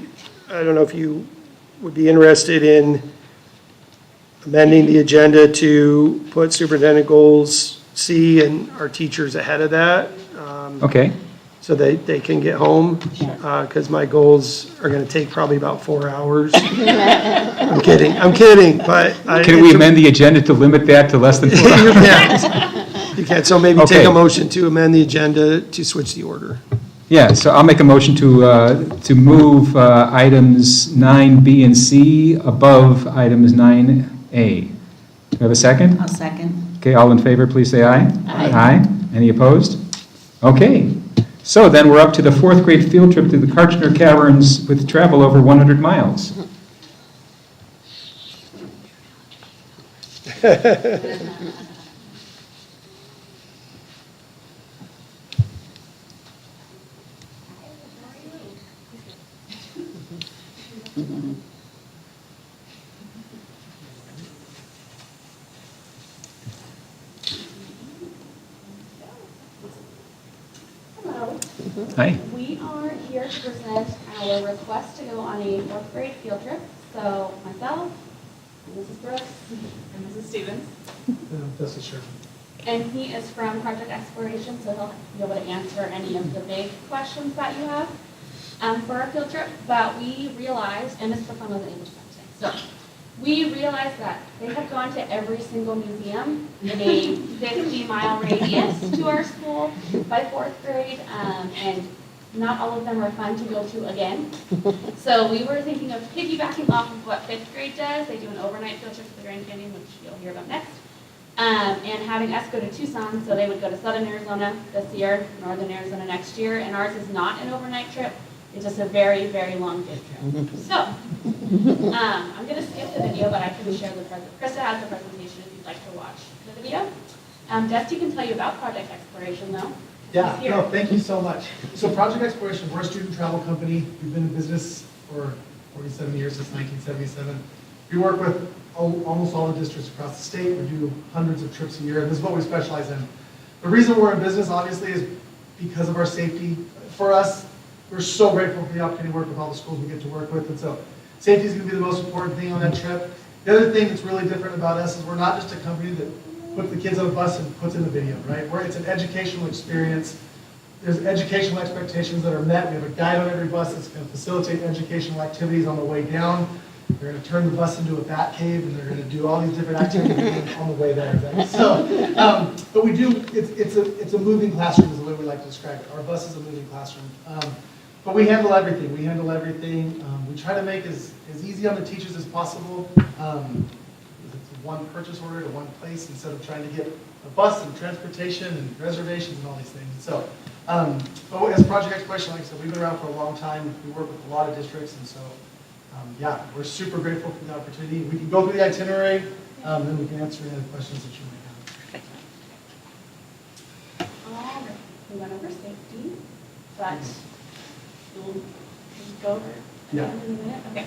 S1: don't know if you would be interested in amending the agenda to put superintendent goals C and our teachers ahead of that.
S2: Okay.
S1: So they can get home, because my goals are going to take probably about 4 hours. I'm kidding, but.
S2: Can we amend the agenda to limit that to less than 4 hours?
S1: Yeah. You can't, so maybe take
S2: Okay.
S1: a motion to amend the agenda to switch the order.
S2: Yeah, so I'll make a motion to move items 9B and C above items 9A. Do we have a second?
S4: I'll second.
S2: Okay, all in favor, please say aye.
S8: Aye.
S2: Any opposed? Okay, so then we're up to the fourth grade field trip to the Karchner Caverns with travel over 100 miles.
S7: Hello.
S2: Hi.
S7: We are here to present our request to go on a fourth grade field trip. So myself, and Mrs. Brooks, and Mrs. Stevens.
S1: That's a sure.
S7: And he is from Project Exploration, so he'll be able to answer any of the big questions that you have for our field trip. But we realized, and Mr. Fun wasn't able to come today, so we realized that they have gone to every single museum in a 50-mile radius to our school by fourth grade, and not all of them are fun to go to again. So we were thinking of piggybacking off of what fifth grade does. They do an overnight field trip to the Grand Canyon, which you'll hear about next. And having us go to Tucson, so they would go to Southern Arizona this year, Northern Arizona next year, and ours is not an overnight trip. It's just a very, very long day trip. So, I'm going to skip the video, but I can share the presentation. Krista has the presentation if you'd like to watch the video. Dusty can tell you about Project Exploration, though.
S11: Yeah,
S7: He's here.
S11: no, thank you so much. So Project Exploration, we're a student travel company. We've been in business for 47 years, since 1977. We work with almost all the districts across the state. We do hundreds of trips a year, and this is what we specialize in. The reason we're in business, obviously, is because of our safety. For us, we're so grateful for the opportunity to work with all the schools we get to work with, and so safety is going to be the most important thing on that trip. The other thing that's really different about us is we're not just a company that puts the kids on a bus and puts in a video, right? It's an educational experience. There's educational expectations that are met. We have a guide on every bus that's going to facilitate educational activities on the way down. They're going to turn the bus into a bat cave, and they're going to do all these different activities on the way there. Right? So, but we do. It's a moving classroom is the way we like to describe it. Our bus is a moving classroom. But we handle everything. We handle everything. We try to make as easy on the teachers as possible. It's one purchase order to one place instead of trying to get a bus and transportation and reservations and all these things. So, but as Project Exploration, like I said, we've been around for a long time. We work with a lot of districts, and so. Yeah, we're super grateful for the opportunity. We can go through the itinerary, then we can answer any other questions that you might have.
S7: All right. We went over safety, but we'll go over it
S11: Yeah.
S7: in a minute. Okay.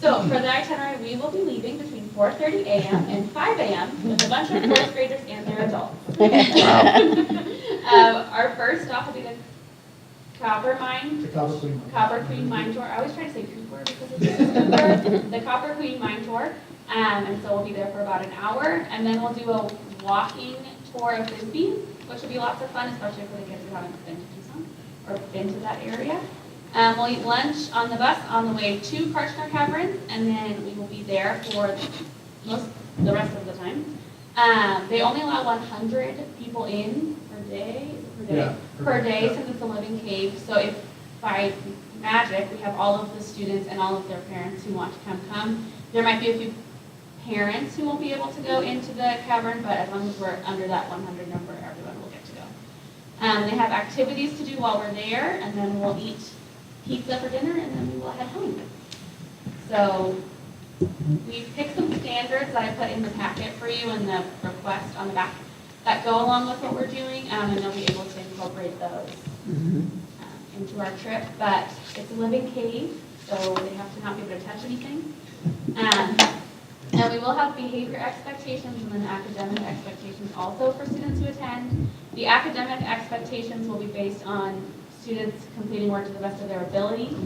S7: So for the itinerary, we will be leaving between 4:30 a.m. and 5 a.m. with a bunch of fourth graders and their adults. Our first stop will be the Copper Mine.
S11: The Copper Queen.
S7: Copper Queen Mine Tour. I always try to say Cooper because it's Cooper. The Copper Queen Mine Tour. And so we'll be there for about an hour. And then we'll do a walking tour of Bisbee, which will be lots of fun, especially for the kids who haven't been to Tucson or been to that area. We'll eat lunch on the bus on the way to Karchner Caverns, and then we will be there for the rest of the time. They only allow 100 people in per day.
S11: Yeah,
S7: Per day,
S11: yeah.
S7: since it's a living cave. So if by magic we have all of the students and all of their parents who want to come, there might be a few parents who won't be able to go into the cavern, but as long as we're under that 100 number, everyone will get to go. They have activities to do while we're there, and then we'll eat pizza for dinner, and then we will head home. So we picked some standards that I put in the packet for you and the request on the back that go along with what we're doing, and they'll be able to incorporate those into our trip. But it's a living cave, so they have to not be able to touch anything. And we will have behavior expectations and then academic expectations also for students who attend. The academic expectations will be based on students completing work to the best of their ability,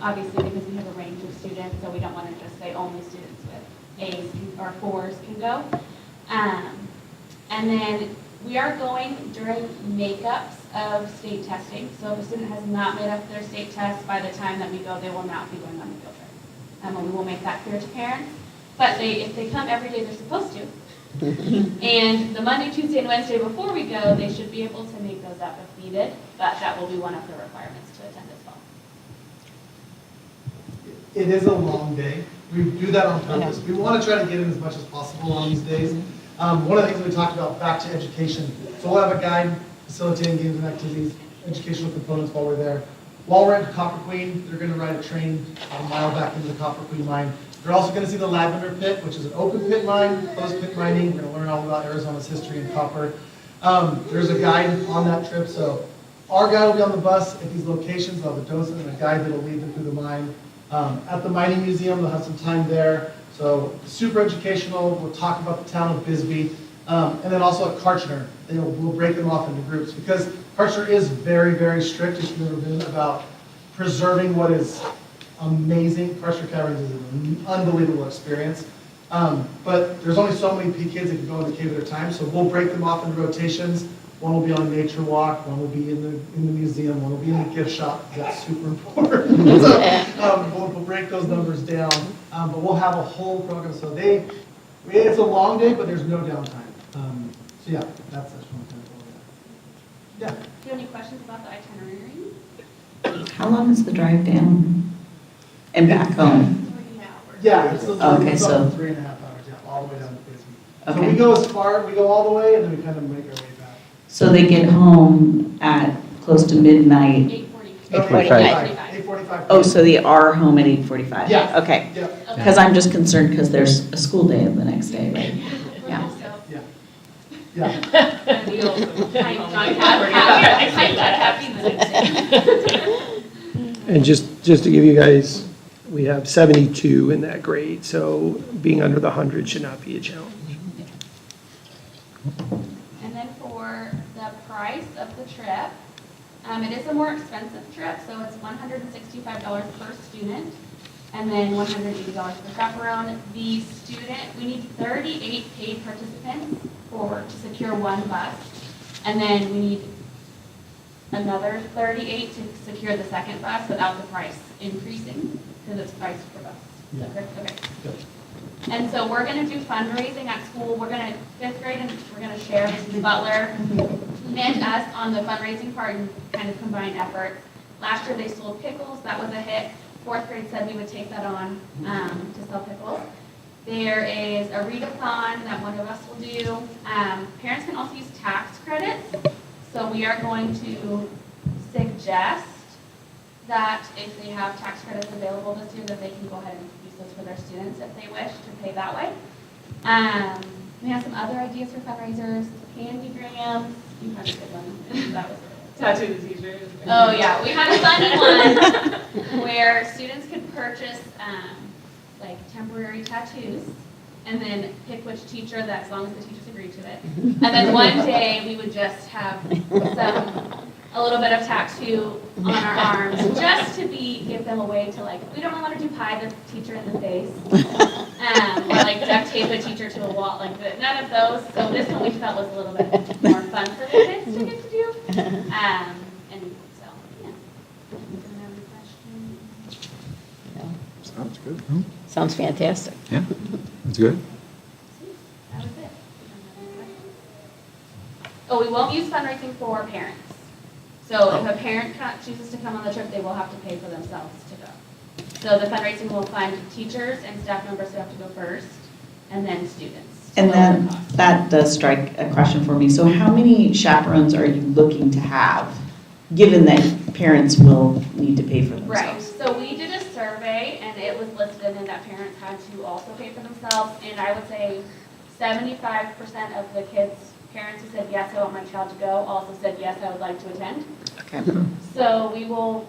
S7: obviously because we have a range of students, so we don't want to just say only students with A's or 4s can go. And then we are going during makeups of state testing. So if a student has not made up their state test by the time that we go, they will not be going on the field trip. And we will make that clear to parents. But if they come every day they're supposed to, And the Monday, Tuesday, and Wednesday before we go, they should be able to make those up if needed, but that will be one of the requirements to attend as well.
S11: It is a long day. We do that on purpose. We want to try to get in as much as possible on these days. One of the things we talked about, back to education. So we'll have a guide facilitating games and activities, educational components while we're there. While we're at Copper Queen, they're going to ride a train a mile back into the Copper Queen mine. They're also going to see the Lavender Pit, which is an open pit mine, closed pit mining. We're going to learn all about Arizona's history in copper. There's a guide on that trip. So our guide will be on the bus at these locations. They'll have a docent and a guide that will lead them through the mine. At the mining museum, they'll have some time there. So super educational. We'll talk about the town of Bisbee. And then also at Karchner, we'll break them off into groups because Karchner is very, very strict, if you've never been, about preserving what is amazing. Karchner Caverns is an unbelievable experience. But there's only so many kids that can go in the cave at a time, so we'll break them off into rotations. One will be on a nature walk, one will be in the museum, one will be in the gift shop. That's super important. So we'll break those numbers down, but we'll have a whole program. So it's a long day, but there's no downtime. So yeah, that's one kind of. Yeah.
S7: Do you have any questions about the itinerary?
S4: How long is the drive down and back home?
S7: 3 hours.
S11: Yeah, it's
S4: Okay,
S11: it's
S4: so-
S11: about 3.5 hours, yeah, all the way down to Bisbee. So
S4: Okay.
S11: we go all the way, and then we kind of make our way back.
S4: So they get home at close to midnight.
S8: 8:45.
S11: 8:45.
S4: Oh, so they are home at 8:45?
S11: Yeah.
S4: Okay.
S11: Yeah,
S4: Because I'm just concerned because there's a school day the next day, right? Yeah.
S11: yeah, yeah.
S7: We also timed on happy Wednesday.
S1: And just to give you guys, we have 72 in that grade, so being under the 100 should not be a challenge.
S7: And then for the price of the trip, it is a more expensive trip, so it's $165 per student, and then $180 per chaperone. The student, we need 38 paid participants to secure one bus, and then we need another 38 to secure the second bus without the price increasing, because it's priced per bus. Is that correct? Okay. And so we're going to do fundraising at school. We're going to, 5th grade, and we're going to share Mrs. Butler and us on the fundraising part and kind of combine efforts. Last year they sold pickles. That was a hit. 4th grade said we would take that on to sell pickles. There is a readathon that one of us will do. Parents can also use tax credits. So we are going to suggest that if they have tax credits available this year, that they can go ahead and use those for their students if they wish to pay that way. We have some other ideas for fundraisers, candygrams. You had a good one. That was
S5: Tattoo the teacher.
S7: Oh, yeah, we had a fun one where students could purchase like temporary tattoos and then pick which teacher, that as long as the teachers agreed to it. And then one day we would just have a little bit of tattoo on our arms just to give them a way to we don't want to do pie the teacher in the face or duct tape a teacher to a wall, none of those. So this one we felt was a little bit more fun for the kids to get to do. And so, yeah. Anyone have any questions?
S6: Sounds good.
S8: Sounds fantastic.
S2: Yeah, that's good.
S7: That was it. Oh, we won't use fundraising for parents. So if a parent chooses to come on the trip, they will have to pay for themselves to go. So the fundraising will fund teachers and staff members who have to go first, and then students. to
S4: And
S7: lower the
S4: then
S7: cost.
S4: that does strike a question for me. So how many chaperones are you looking to have, given that parents will need to pay for
S7: Right,
S4: themselves?
S7: so we did a survey, and it was listed in that parents had to also pay for themselves, and I would say 75% of the parents who said, yes, I want my child to go, also said, yes, I would like to attend.
S4: Okay.
S7: So we will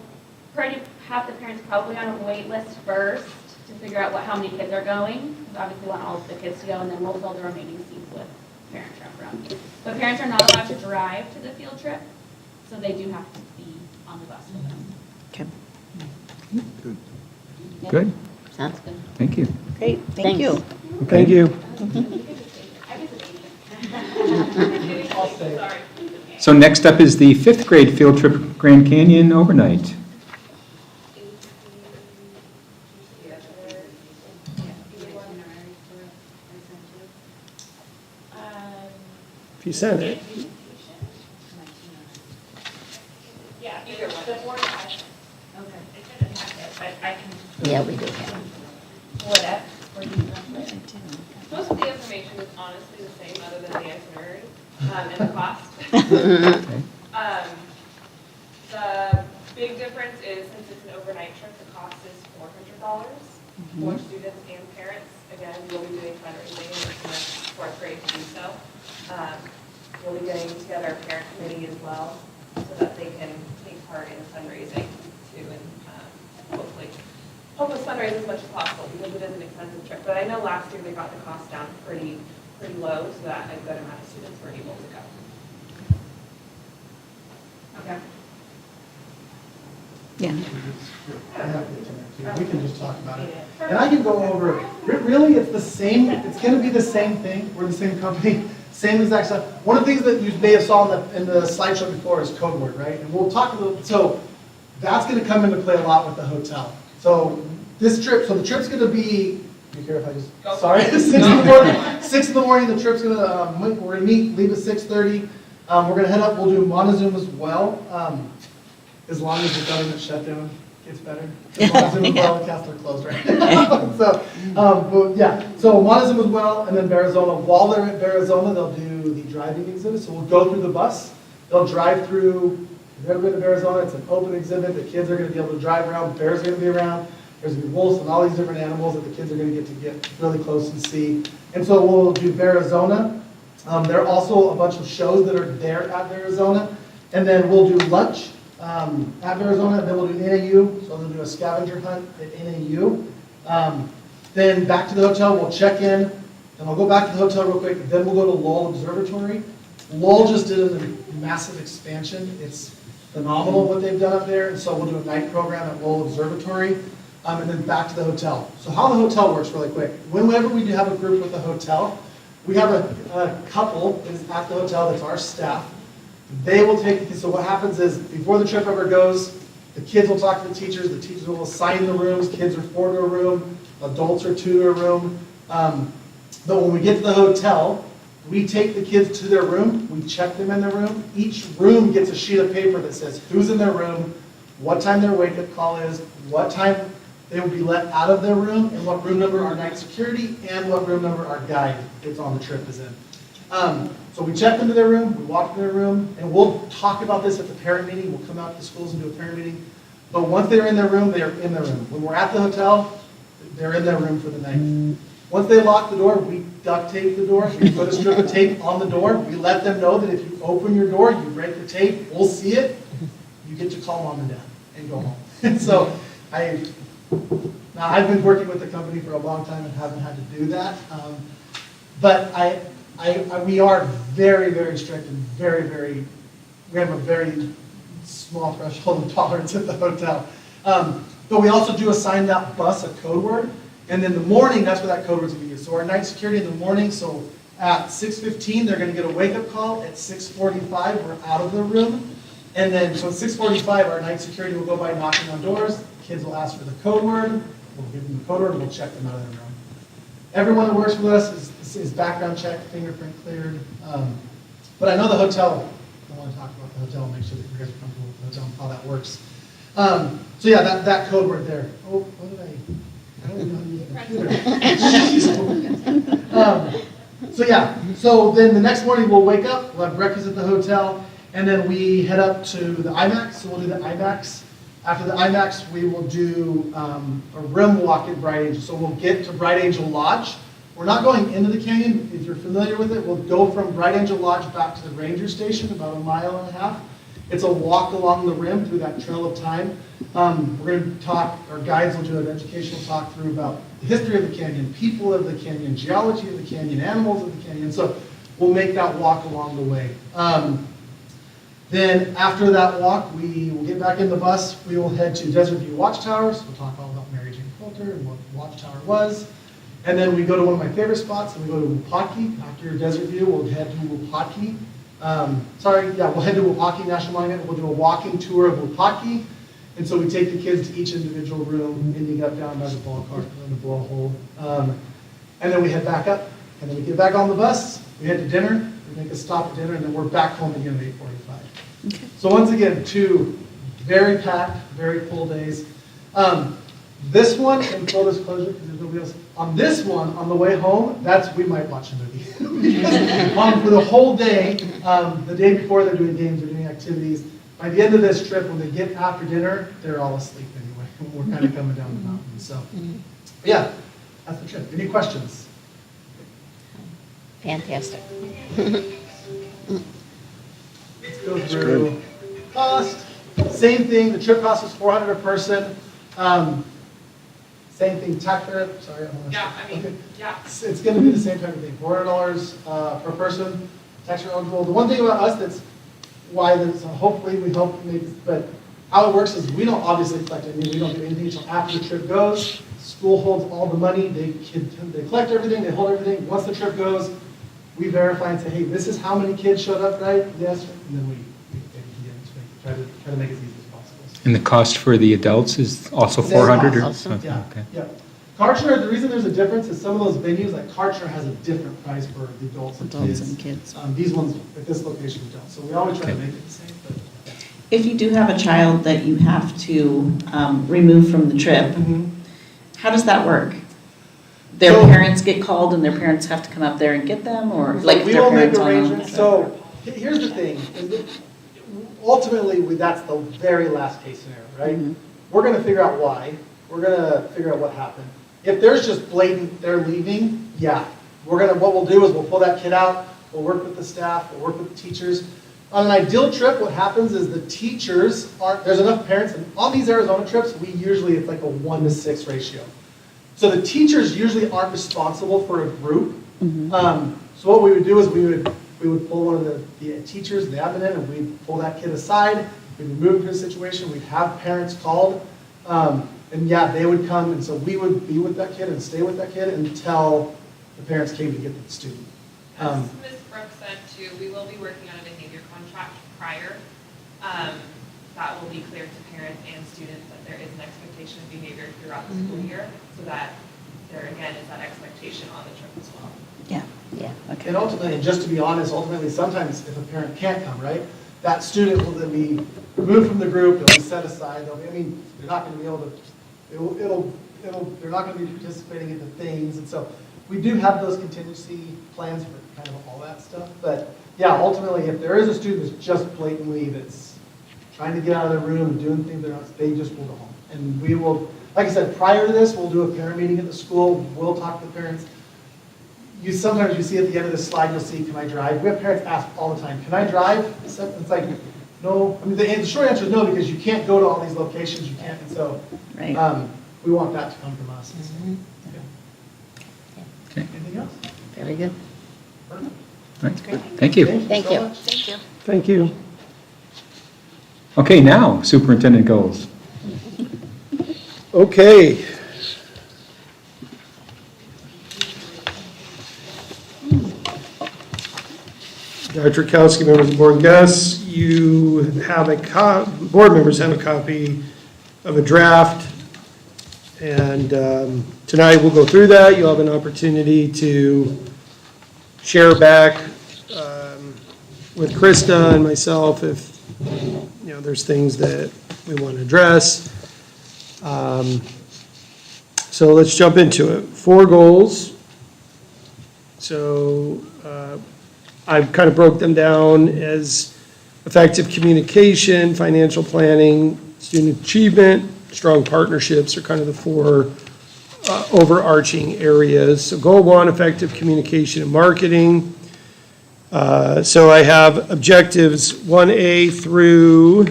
S7: have the parents probably on a wait list first to figure out how many kids are going, because obviously we want all of the kids to go, and then we'll fill the remaining seats with parent chaperones. But parents are not allowed to drive to the field trip, so they do have to be on the bus with them.
S4: Okay.
S6: Good.
S2: Good,
S8: Sounds good.
S2: thank you.
S4: Great,
S8: Thank you.
S1: Thank you.
S11: I'll stay.
S7: Sorry.
S2: So next up is the 5th grade field trip Grand Canyon overnight.
S1: if you sent it.
S5: Yeah, either one. The board has it. Okay. It's in the packet, but I can
S8: Yeah, we do have.
S5: pull it up for you. Most of the information is honestly the same, other than the itinerary and the cost. The big difference is, since it's an overnight trip, the cost is $400 for students and parents. Again, we'll be doing fundraising in the fourth grade to do so. We'll be getting together a parent committee as well, so that they can take part in fundraising too, and hopefully help us fundraise as much as possible, because it is an expensive trip. But I know last year they got the cost down pretty low, so that a good amount of students were able to go. Okay.
S8: Yeah.
S11: We can just talk about it. And I can go over, really, it's the same, it's going to be the same thing. We're the same company, same exact stuff. One of the things that you may have saw in the slideshow before is code word, right? And we'll talk a little, so that's going to come into play a lot with the hotel. So this trip, so the trip's going to be, you care if I just, sorry, 6 in the morning. 6 in the morning, the trip's going to, we're going to meet, leave at 6:30. We're going to head up, we'll do Montezuma as well. As long as the government shutdown gets better. Montezuma as well, the castles are closed right now. So, but yeah, so Montezuma as well, and then Arizona. While they're at Arizona, they'll do the driving exhibit. So we'll go through the bus. They'll drive through. If you've ever been to Arizona, it's an open exhibit. The kids are going to be able to drive around. Bears are going to be around. There's going to be wolves and all these different animals that the kids are going to get really close and see. And so we'll do Arizona. There are also a bunch of shows that are there at Arizona. And then we'll do lunch at Arizona, and then we'll do NAU, so we'll do a scavenger hunt at NAU. Then back to the hotel, we'll check in, and I'll go back to the hotel real quick, then we'll go to Lowell Observatory. Lowell just did a massive expansion. It's phenomenal what they've done up there, and so we'll do a night program at Lowell Observatory, and then back to the hotel. So how the hotel works really quick. Whenever we do have a group with a hotel, we have a couple that is at the hotel that's our staff. They will take the kids. So what happens is, before the trip ever goes, the kids will talk to the teachers will assign the rooms, kids are 4 to a room, adults are 2 to a room. But when we get to the hotel, we take the kids to their room, we check them in their room. Each room gets a sheet of paper that says who's in their room, what time their wake-up call is, what time they will be let out of their room, and what room number our night security, and what room number our guide that's on the trip is in. So we check into their room, we walk into their room, and we'll talk about this at the parent meeting. We'll come out to the schools and do a parent meeting. But once they're in their room, they're in their room. When we're at the hotel, they're in their room for the night. Once they lock the door, we duct tape the door. We put a strip of tape on the door. We let them know that if you open your door, you break the tape, we'll see it. You get to call mom and dad and go home. And so I've been working with the company for a long time and haven't had to do that. But we are very, very strict and we have a very small threshold of tolerance at the hotel. But we also do assign that bus a code word. And in the morning, that's where that code word's going to be used. So our night security in the morning, so at 6:15, they're going to get a wake-up call. At 6:45, we're out of the room. And then, so at 6:45, our night security will go by knocking on doors. Kids will ask for the code word. We'll give them the code word, and we'll check them out of their room. Everyone that works with us is background checked, fingerprint cleared. But I know the hotel, I want to talk about the hotel and make sure that you guys are comfortable with the hotel and how that works. So yeah, that code word there. Oh, what did I don't even know how to use a computer. So yeah, so then the next morning we'll wake up, we'll have breakfast at the hotel, and then we head up to the IMAX, so we'll do the IMAX. After the IMAX, we will do a rim walk at Bright Angel. So we'll get to Bright Angel Lodge. We're not going into the canyon. If you're familiar with it, we'll go from Bright Angel Lodge back to the ranger station, about 1.5 miles. It's a walk along the rim through that trail of time. We're going to talk, our guides will do an educational talk through about the history of the canyon, people of the canyon, geology of the canyon, animals of the canyon. So we'll make that walk along the way. Then after that walk, we will get back in the bus. We will head to Desert View Watchtowers. We'll talk all about Mary Jane Coulter and what the Watchtower was. And then we go to one of my favorite spots, and we go to Wupaki. After Desert View, we'll head to Wupaki. We'll head to Wupaki National Monument. We'll do a walking tour of Wupaki. And so we take the kids to each individual room, ending up down by the ball cart and the blowhole. And then we head back up. And then we get back on the bus. We head to dinner. we make a stop at dinner, and then we're back home again at 8:45. So once again, 2 very packed, very full days. This one, in full disclosure, because there's nobody else, on this one, on the way home, we might watch a movie. For the whole day, the day before they're doing games, they're doing activities. By the end of this trip, when they get after dinner, they're all asleep anyway. We're kind of coming down the mountain, so. Yeah, that's the trip. Any questions?
S8: Fantastic.
S11: Let's go through cost. Same thing, the trip cost is $400 a person. Same thing, tax fare, sorry.
S5: Yeah, I mean, yeah.
S11: It's going to be the same type of thing, $400 per person, tax fare eligible. The one thing about us that's why this, hopefully we hope, maybe, but how it works is we don't obviously collect anything. We don't do anything until after the trip goes. School holds all the money. They collect everything. They hold everything. Once the trip goes, we verify and say, hey, this is how many kids showed up, right? Yes. And then we try to make it as easy as possible.
S2: And the cost for the adults is also 400 or?
S8: Also.
S11: Yeah,
S2: Okay.
S11: yeah. Kartchner, the reason there's a difference is some of those venues, like Kartchner has a different price for the adults and kids. These ones at this location don't. So we always try to make it the same. But
S4: If you do have a child that you have to remove from the trip, how does that work? Their
S11: So-
S4: parents get called and their parents have to come up there and get them, or
S11: So
S4: like
S11: we
S4: their
S11: will make
S4: parents on
S11: arrangements. So here's the thing. Is that ultimately, that's the very last case scenario, right? We're going to figure out why. We're going to figure out what happened. If there's just blatant, they're leaving, yeah. What we'll do is we'll pull that kid out. We'll work with the staff. We'll work with the teachers. On an ideal trip, what happens is the teachers there's enough parents, and on these Arizona trips, it's like a 1-to-6 ratio. So the teachers usually aren't responsible for a group. So what we would do is we would pull one of the teachers, the admin in, and we'd pull that kid aside. We'd remove him from the situation. We'd have parents called. And yeah, they would come, and so we would be with that kid and stay with that kid until the parents came to get the student.
S5: As Ms. Brooks said too, we will be working on a behavior contract prior. That will be clear to parents and students that there is an expectation of behavior throughout the school year, so that there again is that expectation on the trip as well.
S4: Yeah.
S8: Yeah.
S4: Okay.
S11: And ultimately, and just to be honest, sometimes if a parent can't come, right, that student will then be removed from the group, they'll be set aside, they're not going to be able to, they're not going to be participating in the things, and so we do have those contingency plans for kind of all that stuff, but yeah, ultimately, if there is a student that's just blatantly, that's trying to get out of their room and doing things they just will go home. And we will, like I said, prior to this, we'll do a parent meeting at the school, we'll talk to the parents. Sometimes you see at the end of the slide, you'll see, can I drive? We have parents ask all the time, can I drive? It's like, no. The short answer is no, because you can't go to all these locations, you can't, and so we want that to come from us.
S2: Okay.
S11: Anything else?
S8: Very good.
S11: Perfect.
S2: Right. Thank you.
S8: Thank
S11: so
S8: you.
S11: much.
S1: Thank you.
S2: Okay, now superintendent goals.
S1: Okay. Dr. Kowski, members of the board and guests, you have board members have a copy of a draft, and tonight we'll go through that. You'll have an opportunity to share back with Krista and myself if there's things that we want to address. So let's jump into it. 4 goals. So I've kind of broke them down as effective communication, financial planning, student achievement, strong partnerships are kind of the 4 overarching areas. So goal 1, effective communication and marketing. So I have objectives 1A through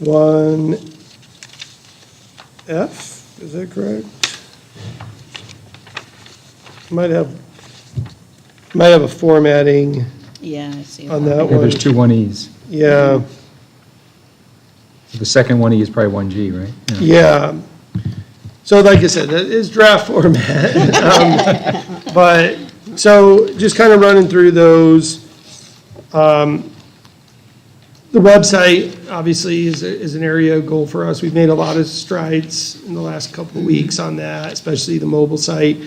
S1: 1F, is that correct? Might have a formatting
S4: Yeah, I see.
S1: on that
S2: Yeah, there's
S1: one.
S2: 2 1Es.
S1: Yeah,
S2: The second 1E is probably 1G, right?
S1: yeah. So like I said, that is draft format. But, so just kind of running through those. The website, obviously, is an area of goal for us. We've made a lot of strides in the last couple of weeks on that, especially the mobile site.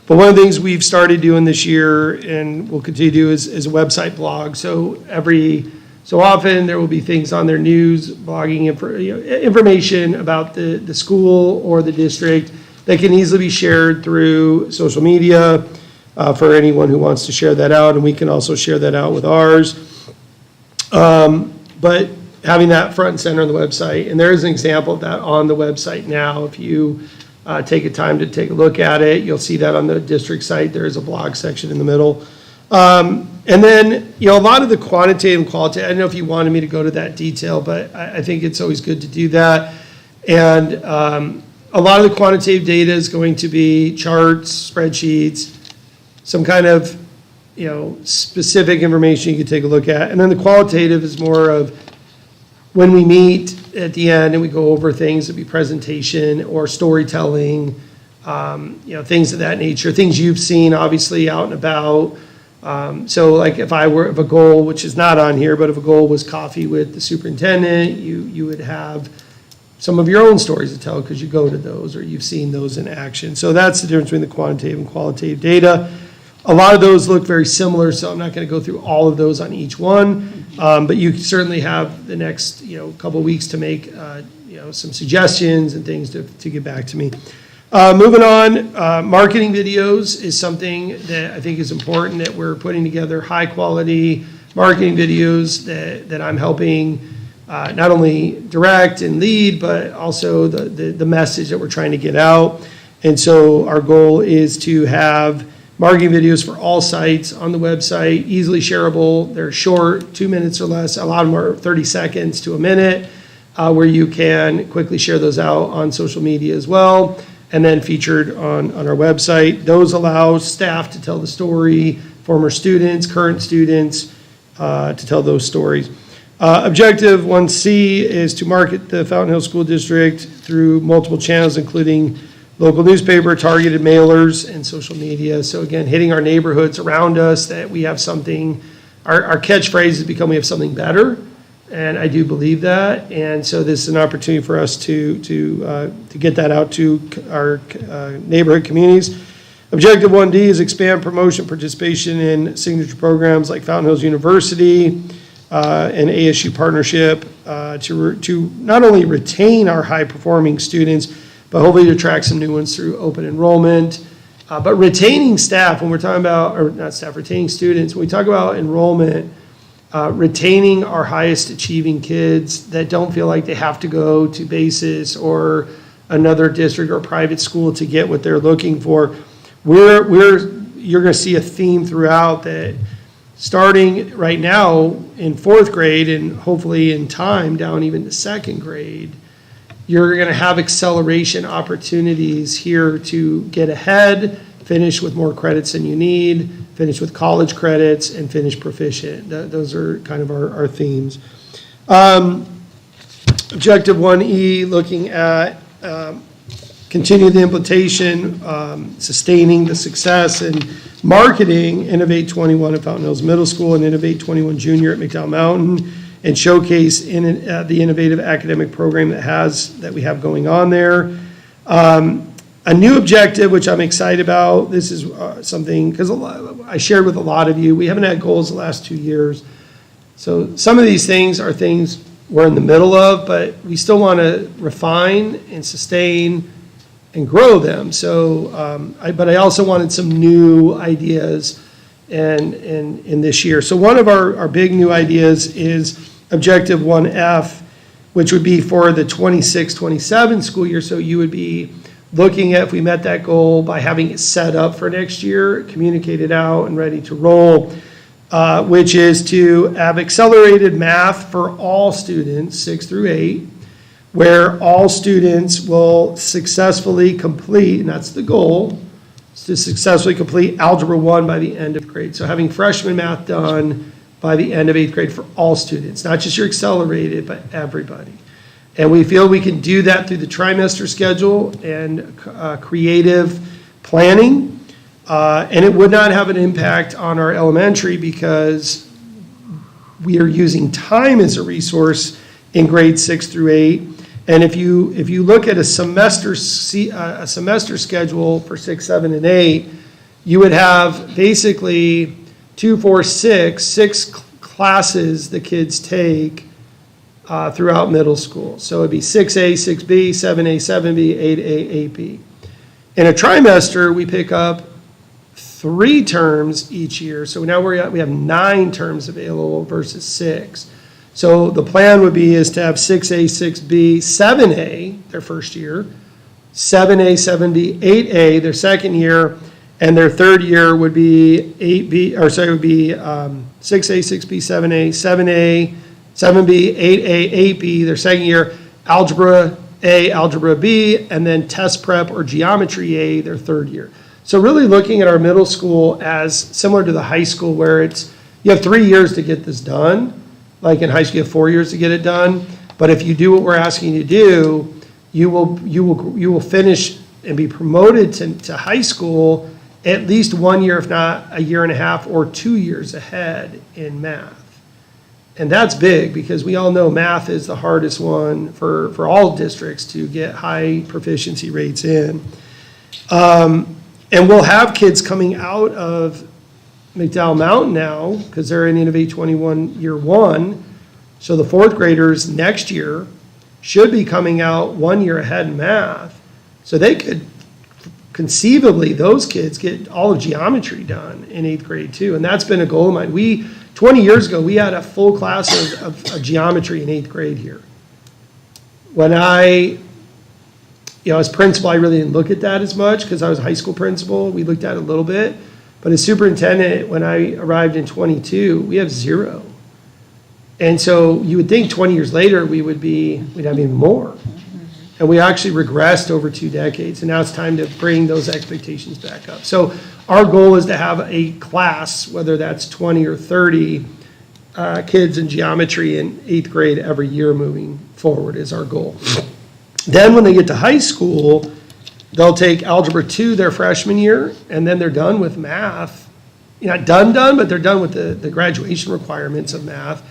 S1: But one of the things we've started doing this year and will continue to do is a website blog. So every so often there will be things on their news, blogging, information about the school or the district that can easily be shared through social media for anyone who wants to share that out. And we can also share that out with ours. But having that front and center on the website, and there is an example of that on the website now. If you take a time to take a look at it, you'll see that on the district site. There is a blog section in the middle. And then, a lot of the quantitative and qualitative, I don't know if you wanted me to go to that detail, but I think it's always good to do that. And a lot of the quantitative data is going to be charts, spreadsheets, some kind of, specific information you can take a look at. And then the qualitative is more of when we meet at the end and we go over things, it'd be presentation or storytelling, things of that nature, things you've seen obviously out and about. So like if a goal, which is not on here, but if a goal was coffee with the superintendent, you would have some of your own stories to tell because you go to those or you've seen those in action. So that's the difference between the quantitative and qualitative data. A lot of those look very similar, so I'm not going to go through all of those on each one. But you certainly have the next couple of weeks to make some suggestions and things to get back to me. Moving on, marketing videos is something that I think is important, that we're putting together high quality marketing videos that I'm helping not only direct and lead, but also the message that we're trying to get out. And so our goal is to have marketing videos for all sites on the website, easily shareable. They're short, 2 minutes or less. A lot of them are 30 seconds to a minute, where you can quickly share those out on social media as well, and then featured on our website. Those allow staff to tell the story, former students, current students, to tell those stories. Objective 1C is to market the Fountain Hills School District through multiple channels, including local newspaper, targeted mailers, and social media. So again, hitting our neighborhoods around us, that we have something, our catchphrase has become we have something better, and I do believe that. And so this is an opportunity for us to get that out to our neighborhood communities. Objective 1D is expand promotion participation in signature programs like Fountain Hills University and ASU partnership to not only retain our high-performing students, but hopefully to attract some new ones through open enrollment. But retaining staff, when we're talking about, or not staff, retaining students, when we talk about enrollment, retaining our highest achieving kids that don't feel like they have to go to BASIS or another district or private school to get what they're looking for. You're going to see a theme throughout that starting right now in 4th grade and hopefully in time down even to 2nd grade, you're going to have acceleration opportunities here to get ahead, finish with more credits than you need, finish with college credits, and finish proficient. Those are kind of our themes. Objective 1E, looking at continue the implementation, sustaining the success, and marketing Innovate 21 at Fountain Hills Middle School and Innovate 21 Junior at McDowell Mountain, and showcase the innovative academic program that we have going on there. A new objective, which I'm excited about, this is something, because I shared with a lot of you, we haven't had goals the last 2 years. So some of these things are things we're in the middle of, but we still want to refine and sustain and grow them. So, but I also wanted some new ideas in this year. So one of our big new ideas is Objective 1F, which would be for the 26-27 school year. So you would be looking at if we met that goal by having it set up for next year, communicated out and ready to roll, which is to have accelerated math for all students, 6 through 8, where all students will successfully complete, and that's the goal, is to successfully complete Algebra 1 by the end of grade. So having freshman math done by the end of 8th grade for all students, not just your accelerated, but everybody. And we feel we can do that through the trimester schedule and creative planning. And it would not have an impact on our elementary because we are using time as a resource in grades 6 through 8. And if you look at a semester schedule for 6, 7, and 8, you would have basically 2, 4, 6 classes the kids take throughout middle school. So it'd be 6A, 6B, 7A, 7B, 8A, 8B. In a trimester, we pick up 3 terms each year. So now we have 9 terms available versus 6. So the plan would be is to have 6A, 6B, 7A their first year, 7A, 7B, 8A their second year, and their third year would be 8B, or sorry, would be 6A, 6B, 7A, 7A, 7B, 8A, 8B their second year, algebra A, algebra B, and then test prep or geometry A their third year. So really looking at our middle school as similar to the high school where you have 3 years to get this done. Like in high school, you have 4 years to get it done. But if you do what we're asking you to do, you will finish and be promoted to high school at least 1 year, if not a year and a half or 2 years ahead in math. And that's big because we all know math is the hardest one for all districts to get high proficiency rates in. And we'll have kids coming out of McDowell Mountain now because they're in Innovate 21 year 1. So the 4th graders next year should be coming out 1 year ahead in math. So they could conceivably, those kids get all of geometry done in 8th grade too. And that's been a goal of mine. 20 years ago, we had a full class of geometry in 8th grade here. When as principal, I really didn't look at that as much because I was a high school principal. We looked at it a little bit. But as superintendent, when I arrived in 22, we have 0. And so you would think 20 years later, we'd have even more. And we actually regressed over 2 decades. And now it's time to bring those expectations back up. So our goal is to have a class, whether that's 20 or 30 kids in geometry in 8th grade every year moving forward is our goal. Then when they get to high school, they'll take Algebra 2 their freshman year, and then they're done with math. Not done, but they're done with the graduation requirements of math.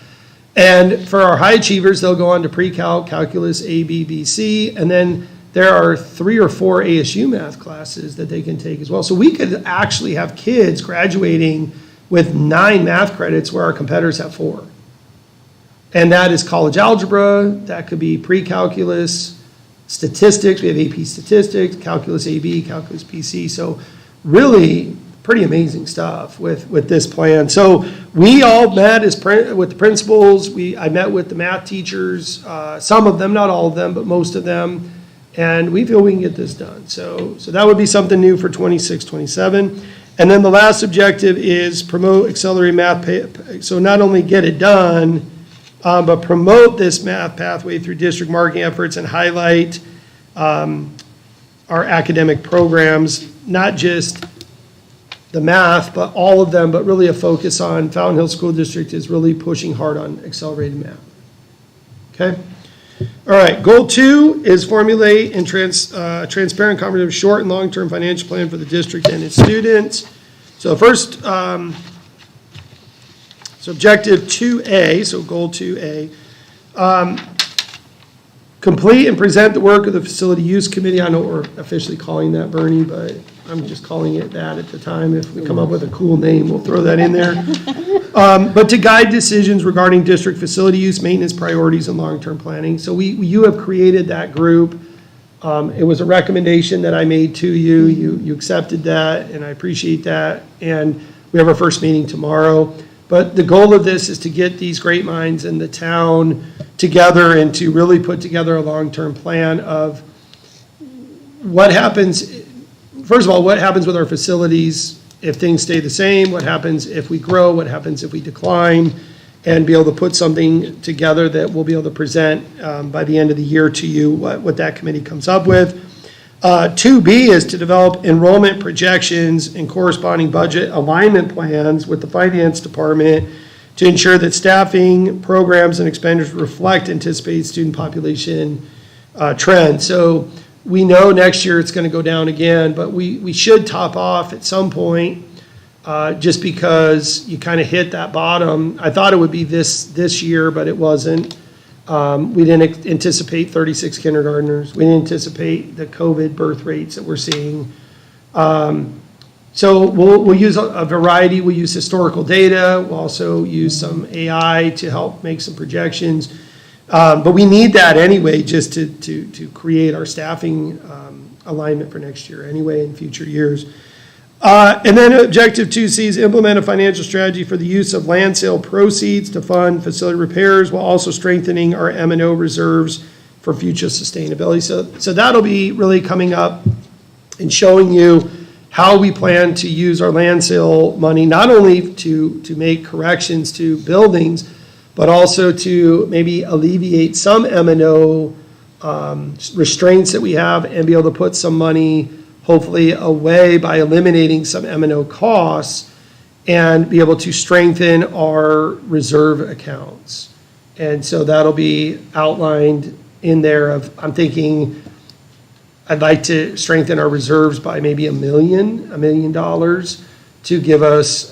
S1: And for our high achievers, they'll go on to pre-calc, calculus, A, B, B, C, and then there are 3 or 4 ASU math classes that they can take as well. So we could actually have kids graduating with 9 math credits where our competitors have 4. And that is college algebra, that could be pre-calculus, statistics, we have AP statistics, calculus AB, calculus PC. So really pretty amazing stuff with this plan. So we all met with the principals. I met with the math teachers, some of them, not all of them, but most of them. And we feel we can get this done. So that would be something new for 26, 27. And then the last objective is promote accelerated math. So not only get it done, but promote this math pathway through district marketing efforts and highlight our academic programs, not just the math, but all of them, but really a focus on Fountain Hills School District is really pushing hard on accelerated math. Okay? All right, goal 2 is formulate and transparent, comprehensive, short and long-term financial plan for the district and its students. So first, so objective 2A, so goal 2A, complete and present the work of the Facility Use Committee. I know we're officially calling that, Bernie, but I'm just calling it that at the time. If we come up with a cool name, we'll throw that in there. But to guide decisions regarding district facility use, maintenance priorities, and long-term planning. So you have created that group. It was a recommendation that I made to you. You accepted that, and I appreciate that. And we have our first meeting tomorrow. But the goal of this is to get these great minds in the town together and to really put together a long-term plan of what happens. First of all, what happens with our facilities if things stay the same? What happens if we grow? What happens if we decline? And be able to put something together that we'll be able to present by the end of the year to you, what that committee comes up with. 2B is to develop enrollment projections and corresponding budget alignment plans with the finance department to ensure that staffing, programs, and expenditures reflect anticipated student population trends. So we know next year it's going to go down again, but we should top off at some point just because you kind of hit that bottom. I thought it would be this year, but it wasn't. We didn't anticipate 36 kindergartners. We didn't anticipate the COVID birth rates that we're seeing. So we'll use a variety. We'll use historical data. We'll also use some AI to help make some projections. But we need that anyway, just to create our staffing alignment for next year anyway, in future years. And then objective 2C is implement a financial strategy for the use of land sale proceeds to fund facility repairs while also strengthening our M&O reserves for future sustainability. So that'll be really coming up and showing you how we plan to use our land sale money, not only to make corrections to buildings, but also to maybe alleviate some M&O restraints that we have and be able to put some money hopefully away by eliminating some M&O costs and be able to strengthen our reserve accounts. And so that'll be outlined in there of, I'm thinking, I'd like to strengthen our reserves by maybe $1 million to give us,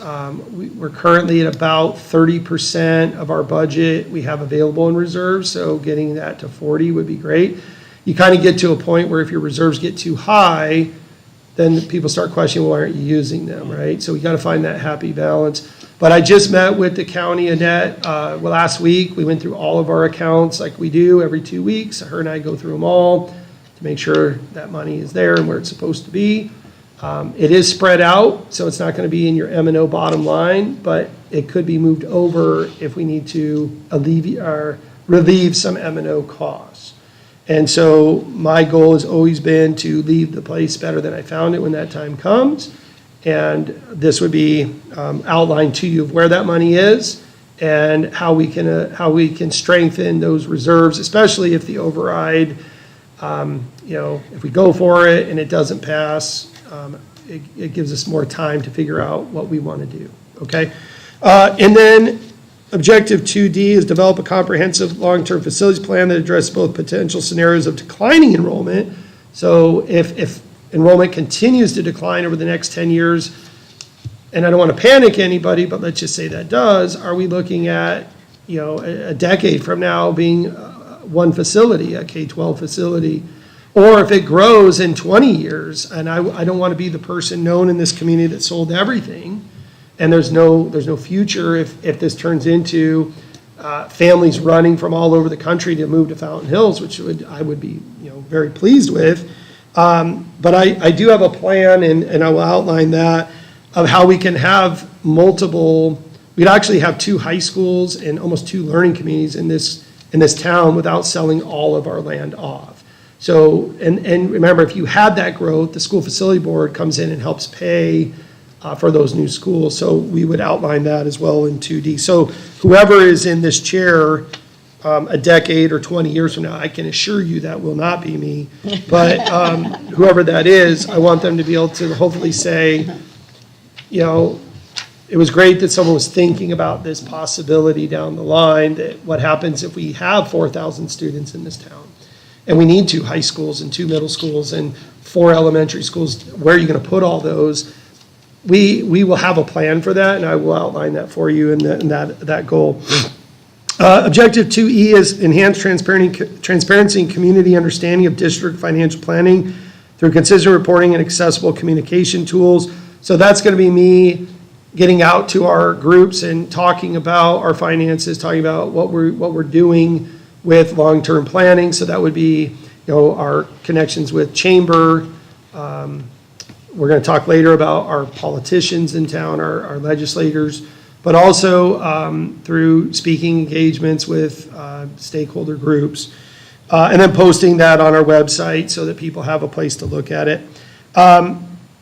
S1: we're currently at about 30% of our budget we have available in reserves, so getting that to 40 would be great. You kind of get to a point where if your reserves get too high, then people start questioning, well, why aren't you using them, right? So we got to find that happy balance. But I just met with the county, Annette, last week. We went through all of our accounts like we do every 2 weeks. Her and I go through them all to make sure that money is there and where it's supposed to be. It is spread out, so it's not going to be in your M&O bottom line, but it could be moved over if we need to relieve some M&O costs. And so my goal has always been to leave the place better than I found it when that time comes. And this would be outlined to you of where that money is and how we can strengthen those reserves, especially if the override, if we go for it and it doesn't pass, it gives us more time to figure out what we want to do, okay? And then objective 2D is develop a comprehensive long-term facilities plan that addresses both potential scenarios of declining enrollment. So if enrollment continues to decline over the next 10 years, and I don't want to panic anybody, but let's just say that does, are we looking at, a decade from now being one facility, a K-12 facility? Or if it grows in 20 years, and I don't want to be the person known in this community that sold everything, and there's no future if this turns into families running from all over the country to move to Fountain Hills, which I would be very pleased with. But I do have a plan, and I will outline that, of how we can have multiple, we'd actually have 2 high schools and almost 2 learning communities in this town without selling all of our land off. So, and remember, if you had that growth, the school facility board comes in and helps pay for those new schools. So we would outline that as well in 2D. So whoever is in this chair a decade or 20 years from now, I can assure you that will not be me. But whoever that is, I want them to be able to hopefully say, it was great that someone was thinking about this possibility down the line, that what happens if we have 4,000 students in this town and we need 2 high schools and 2 middle schools and 4 elementary schools, where are you going to put all those? We will have a plan for that, and I will outline that for you in that goal. Objective 2E is enhance transparency and community understanding of district financial planning through consistent reporting and accessible communication tools. So that's going to be me getting out to our groups and talking about our finances, talking about what we're doing with long-term planning. So that would be, our connections with chamber. We're going to talk later about our politicians in town, our legislators, but also through speaking engagements with stakeholder groups, and then posting that on our website so that people have a place to look at it.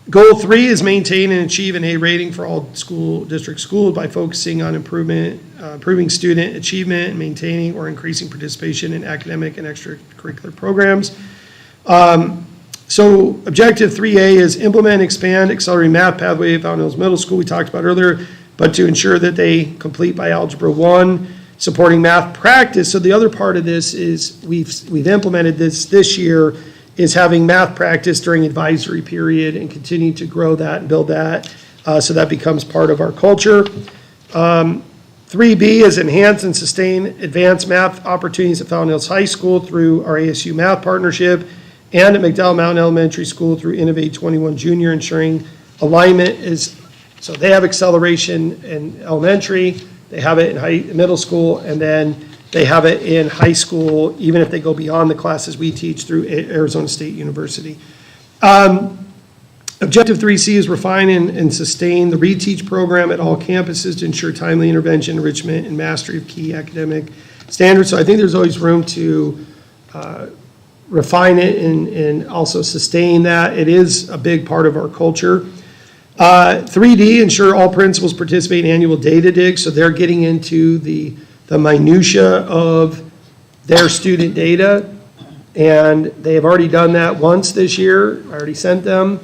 S1: Goal 3 is maintain and achieve an A rating for all district schools by focusing on improving student achievement and maintaining or increasing participation in academic and extracurricular programs. So objective 3A is implement, expand, accelerating math pathway at Fountain Hills Middle School, we talked about earlier, but to ensure that they complete by Algebra 1, supporting math practice. So the other part of this is we've implemented this year, is having math practice during advisory period and continue to grow that and build that, so that becomes part of our culture. 3B is enhance and sustain advanced math opportunities at Fountain Hills High School through our ASU math partnership, and at McDowell Mountain Elementary School through Innovate 21 Junior, ensuring alignment is, so they have acceleration in elementary, they have it in middle school, and then they have it in high school, even if they go beyond the classes we teach through Arizona State University. Objective 3C is refine and sustain the reteach program at all campuses to ensure timely intervention, enrichment, and mastery of key academic standards. So I think there's always room to refine it and also sustain that. It is a big part of our culture. 3D, ensure all principals participate in annual data digs, so they're getting into the minutia of their student data. And they have already done that once this year. I already sent them.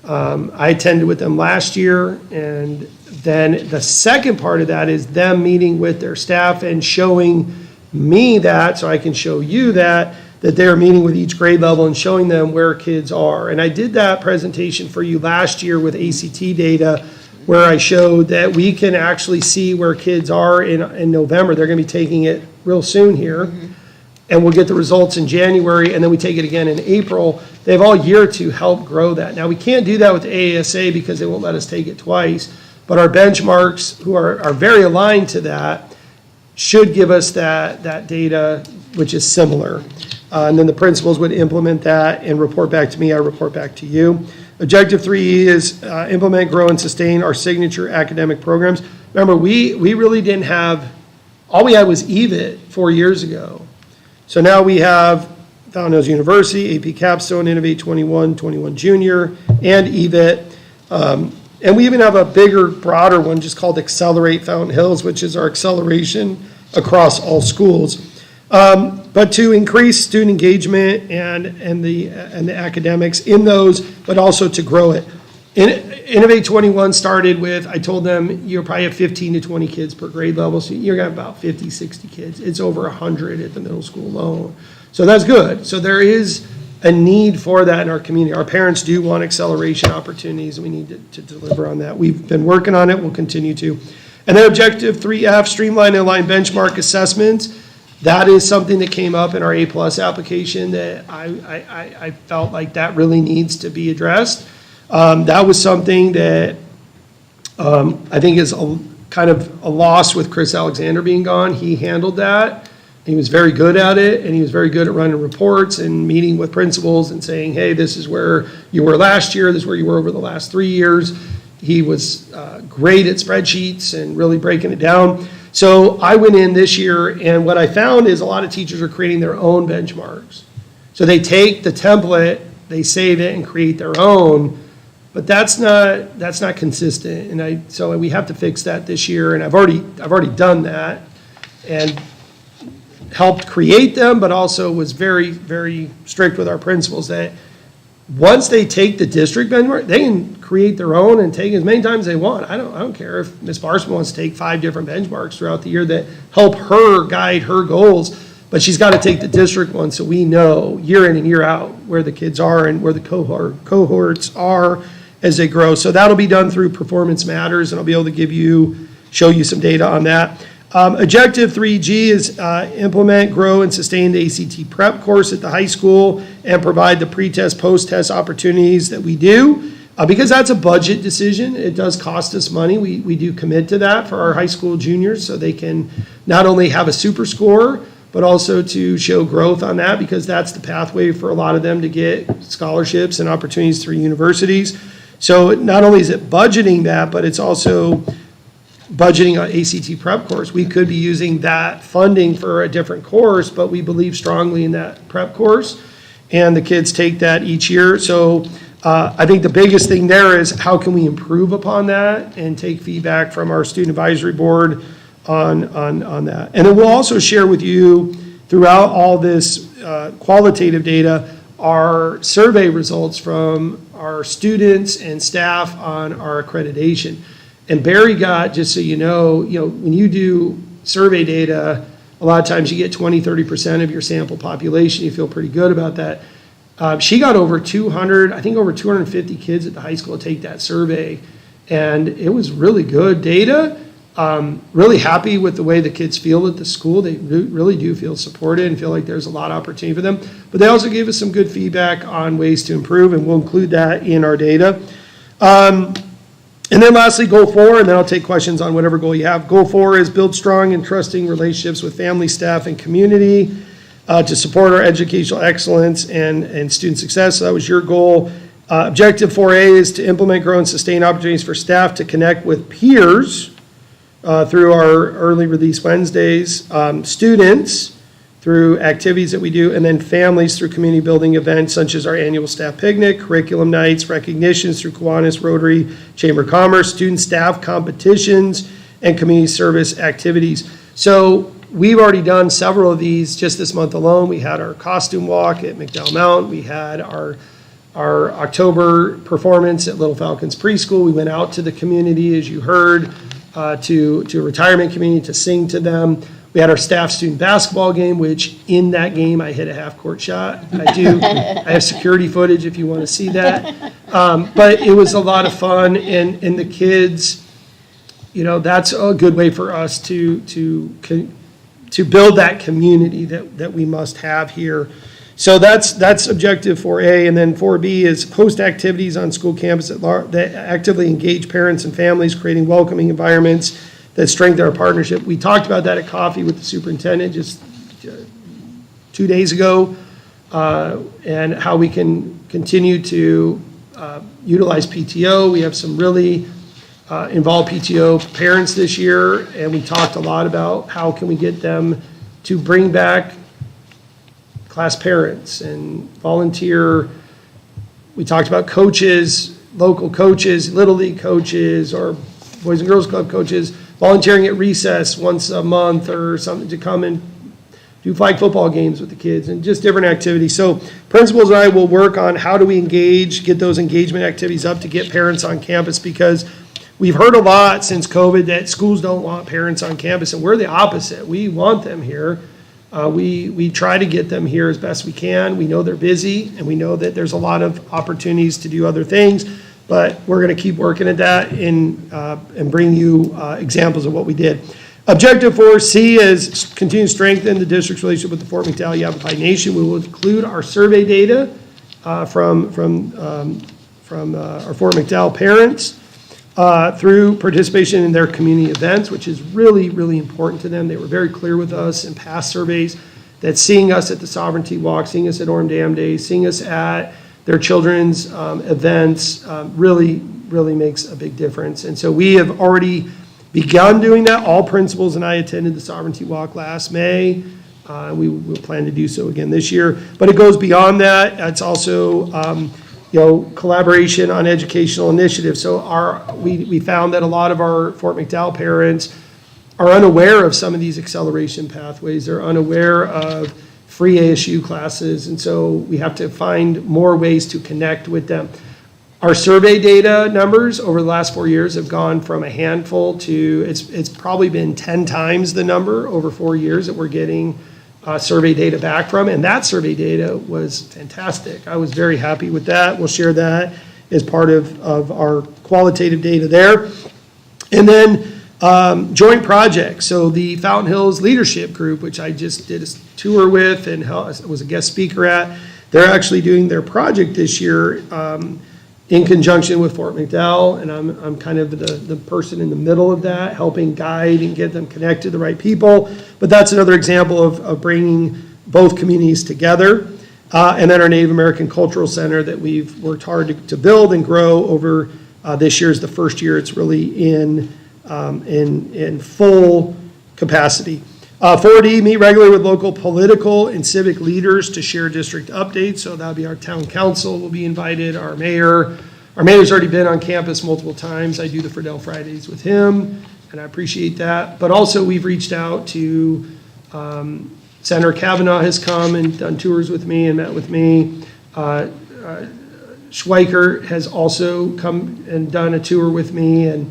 S1: I attended with them last year, and then the second part of that is them meeting with their staff and showing me that, so I can show you that they're meeting with each grade level and showing them where kids are. And I did that presentation for you last year with ACT data, where I showed that we can actually see where kids are in November. They're going to be taking it real soon here. And we'll get the results in January, and then we take it again in April. They have all year to help grow that. Now, we can't do that with AASA because they won't let us take it twice, but our benchmarks, who are very aligned to that, should give us that data, which is similar. And then the principals would implement that and report back to me. I report back to you. Objective 3E is implement, grow, and sustain our signature academic programs. Remember, we really didn't have, all we had was EVIT 4 years ago. So now we have Fountain Hills University, AP Capstone, Innovate 21, 21 Junior, and EVIT. And we even have a bigger, broader one just called Accelerate Fountain Hills, which is our acceleration across all schools. But to increase student engagement and the academics in those, but also to grow it. Innovate 21 started with, I told them, you'll probably have 15 to 20 kids per grade level, so you're going to have about 50, 60 kids. It's over 100 at the middle school alone. So that's good. So there is a need for that in our community. Our parents do want acceleration opportunities, and we need to deliver on that. We've been working on it. We'll continue to. And then Objective 3F, streamline and align benchmark assessments. That is something that came up in our A+ application that I felt like that really needs to be addressed. That was something that I think is kind of a loss with Chris Alexander being gone. He handled that. He was very good at it, and he was very good at running reports and meeting with principals and saying, hey, this is where you were last year, this is where you were over the last 3 years. He was great at spreadsheets and really breaking it down. So I went in this year, and what I found is a lot of teachers are creating their own benchmarks. So they take the template, they save it, and create their own. But that's not consistent, and so we have to fix that this year. And I've already done that, and helped create them, but also was very, very strict with our principals that once they take the district benchmark, they can create their own and take as many times as they want. I don't care if Ms. Barsman wants to take 5 different benchmarks throughout the year that help her guide her goals, but she's got to take the district one so we know year in and year out where the kids are and where the cohorts are as they grow. So that'll be done through Performance Matters, and I'll be able to show you some data on that. Objective 3G is implement, grow, and sustain the ACT prep course at the high school and provide the pre-test, post-test opportunities that we do. Because that's a budget decision, it does cost us money. We do commit to that for our high school juniors so they can not only have a super score, but also to show growth on that, because that's the pathway for a lot of them to get scholarships and opportunities through universities. So not only is it budgeting that, but it's also budgeting an ACT prep course. We could be using that funding for a different course, but we believe strongly in that prep course, and the kids take that each year. So I think the biggest thing there is how can we improve upon that and take feedback from our student advisory board on that. And then we'll also share with you throughout all this qualitative data our survey results from our students and staff on our accreditation. And Barry got, just so you know, when you do survey data, a lot of times you get 20, 30% of your sample population. You feel pretty good about that. She got over 200, I think over 250 kids at the high school to take that survey. And it was really good data. Really happy with the way the kids feel at the school. They really do feel supported and feel like there's a lot of opportunity for them. But they also gave us some good feedback on ways to improve, and we'll include that in our data. And then lastly, goal 4, and then I'll take questions on whatever goal you have. Goal 4 is build strong and trusting relationships with family, staff, and community to support our educational excellence and student success. So that was your goal. Objective 4A is to implement, grow, and sustain opportunities for staff to connect with peers through our early release Wednesdays, students through activities that we do, and then families through community building events such as our annual staff picnic, curriculum nights, recognitions through Kiwanis, Rotary, Chamber of Commerce, student staff competitions, and community service activities. So we've already done several of these just this month alone. We had our costume walk at McDowell Mount. We had our October performance at Little Falcons Preschool. We went out to the community, as you heard, to a retirement community to sing to them. We had our staff student basketball game, which in that game I hit a half-court shot. I have security footage if you want to see that. But it was a lot of fun, and the kids, that's a good way for us to build that community that we must have here. So that's objective 4A, and then 4B is host activities on school campus that actively engage parents and families, creating welcoming environments that strengthen our partnership. We talked about that at coffee with the superintendent just 2 days ago, and how we can continue to utilize PTO. We have some really involved PTO parents this year, and we talked a lot about how can we get them to bring back class parents and volunteer. We talked about coaches, local coaches, Little League coaches, or Boys and Girls Club coaches, volunteering at recess once a month or something to come and do flag football games with the kids and just different activities. So principals and I will work on how do we engage, get those engagement activities up to get parents on campus, because we've heard a lot since COVID that schools don't want parents on campus, and we're the opposite. We want them here. We try to get them here as best we can. We know they're busy, and we know that there's a lot of opportunities to do other things, but we're going to keep working at that and bring you examples of what we did. Objective 4C is continue to strengthen the district's relationship with the Fort McDowell Yavapai Nation. We will include our survey data from our Fort McDowell parents through participation in their community events, which is really, really important to them. They were very clear with us in past surveys that seeing us at the Sovereignty Walk, seeing us at Orem Dam Day, seeing us at their children's events really, really makes a big difference. And so we have already begun doing that. All principals and I attended the Sovereignty Walk last May. We will plan to do so again this year. But it goes beyond that. It's also collaboration on educational initiatives. So we found that a lot of our Fort McDowell parents are unaware of some of these acceleration pathways. They're unaware of free ASU classes, and so we have to find more ways to connect with them. Our survey data numbers over the last 4 years have gone from a handful to, it's probably been 10 times the number over 4 years that we're getting survey data back from, and that survey data was fantastic. I was very happy with that. We'll share that as part of our qualitative data there. And then joint projects. So the Fountain Hills Leadership Group, which I just did a tour with and was a guest speaker at, they're actually doing their project this year in conjunction with Fort McDowell, and I'm kind of the person in the middle of that, helping guide and get them connected to the right people. But that's another example of bringing both communities together. And then our Native American Cultural Center that we've worked hard to build and grow over this year is the first year it's really in full capacity. 4D, meet regularly with local political and civic leaders to share district updates. So that'll be our town council will be invited, our mayor. Our mayor's already been on campus multiple times. I do the Friedel Fridays with him, and I appreciate that. But also we've reached out to Senator Kavanaugh has come and done tours with me and met with me. Schweiker has also come and done a tour with me and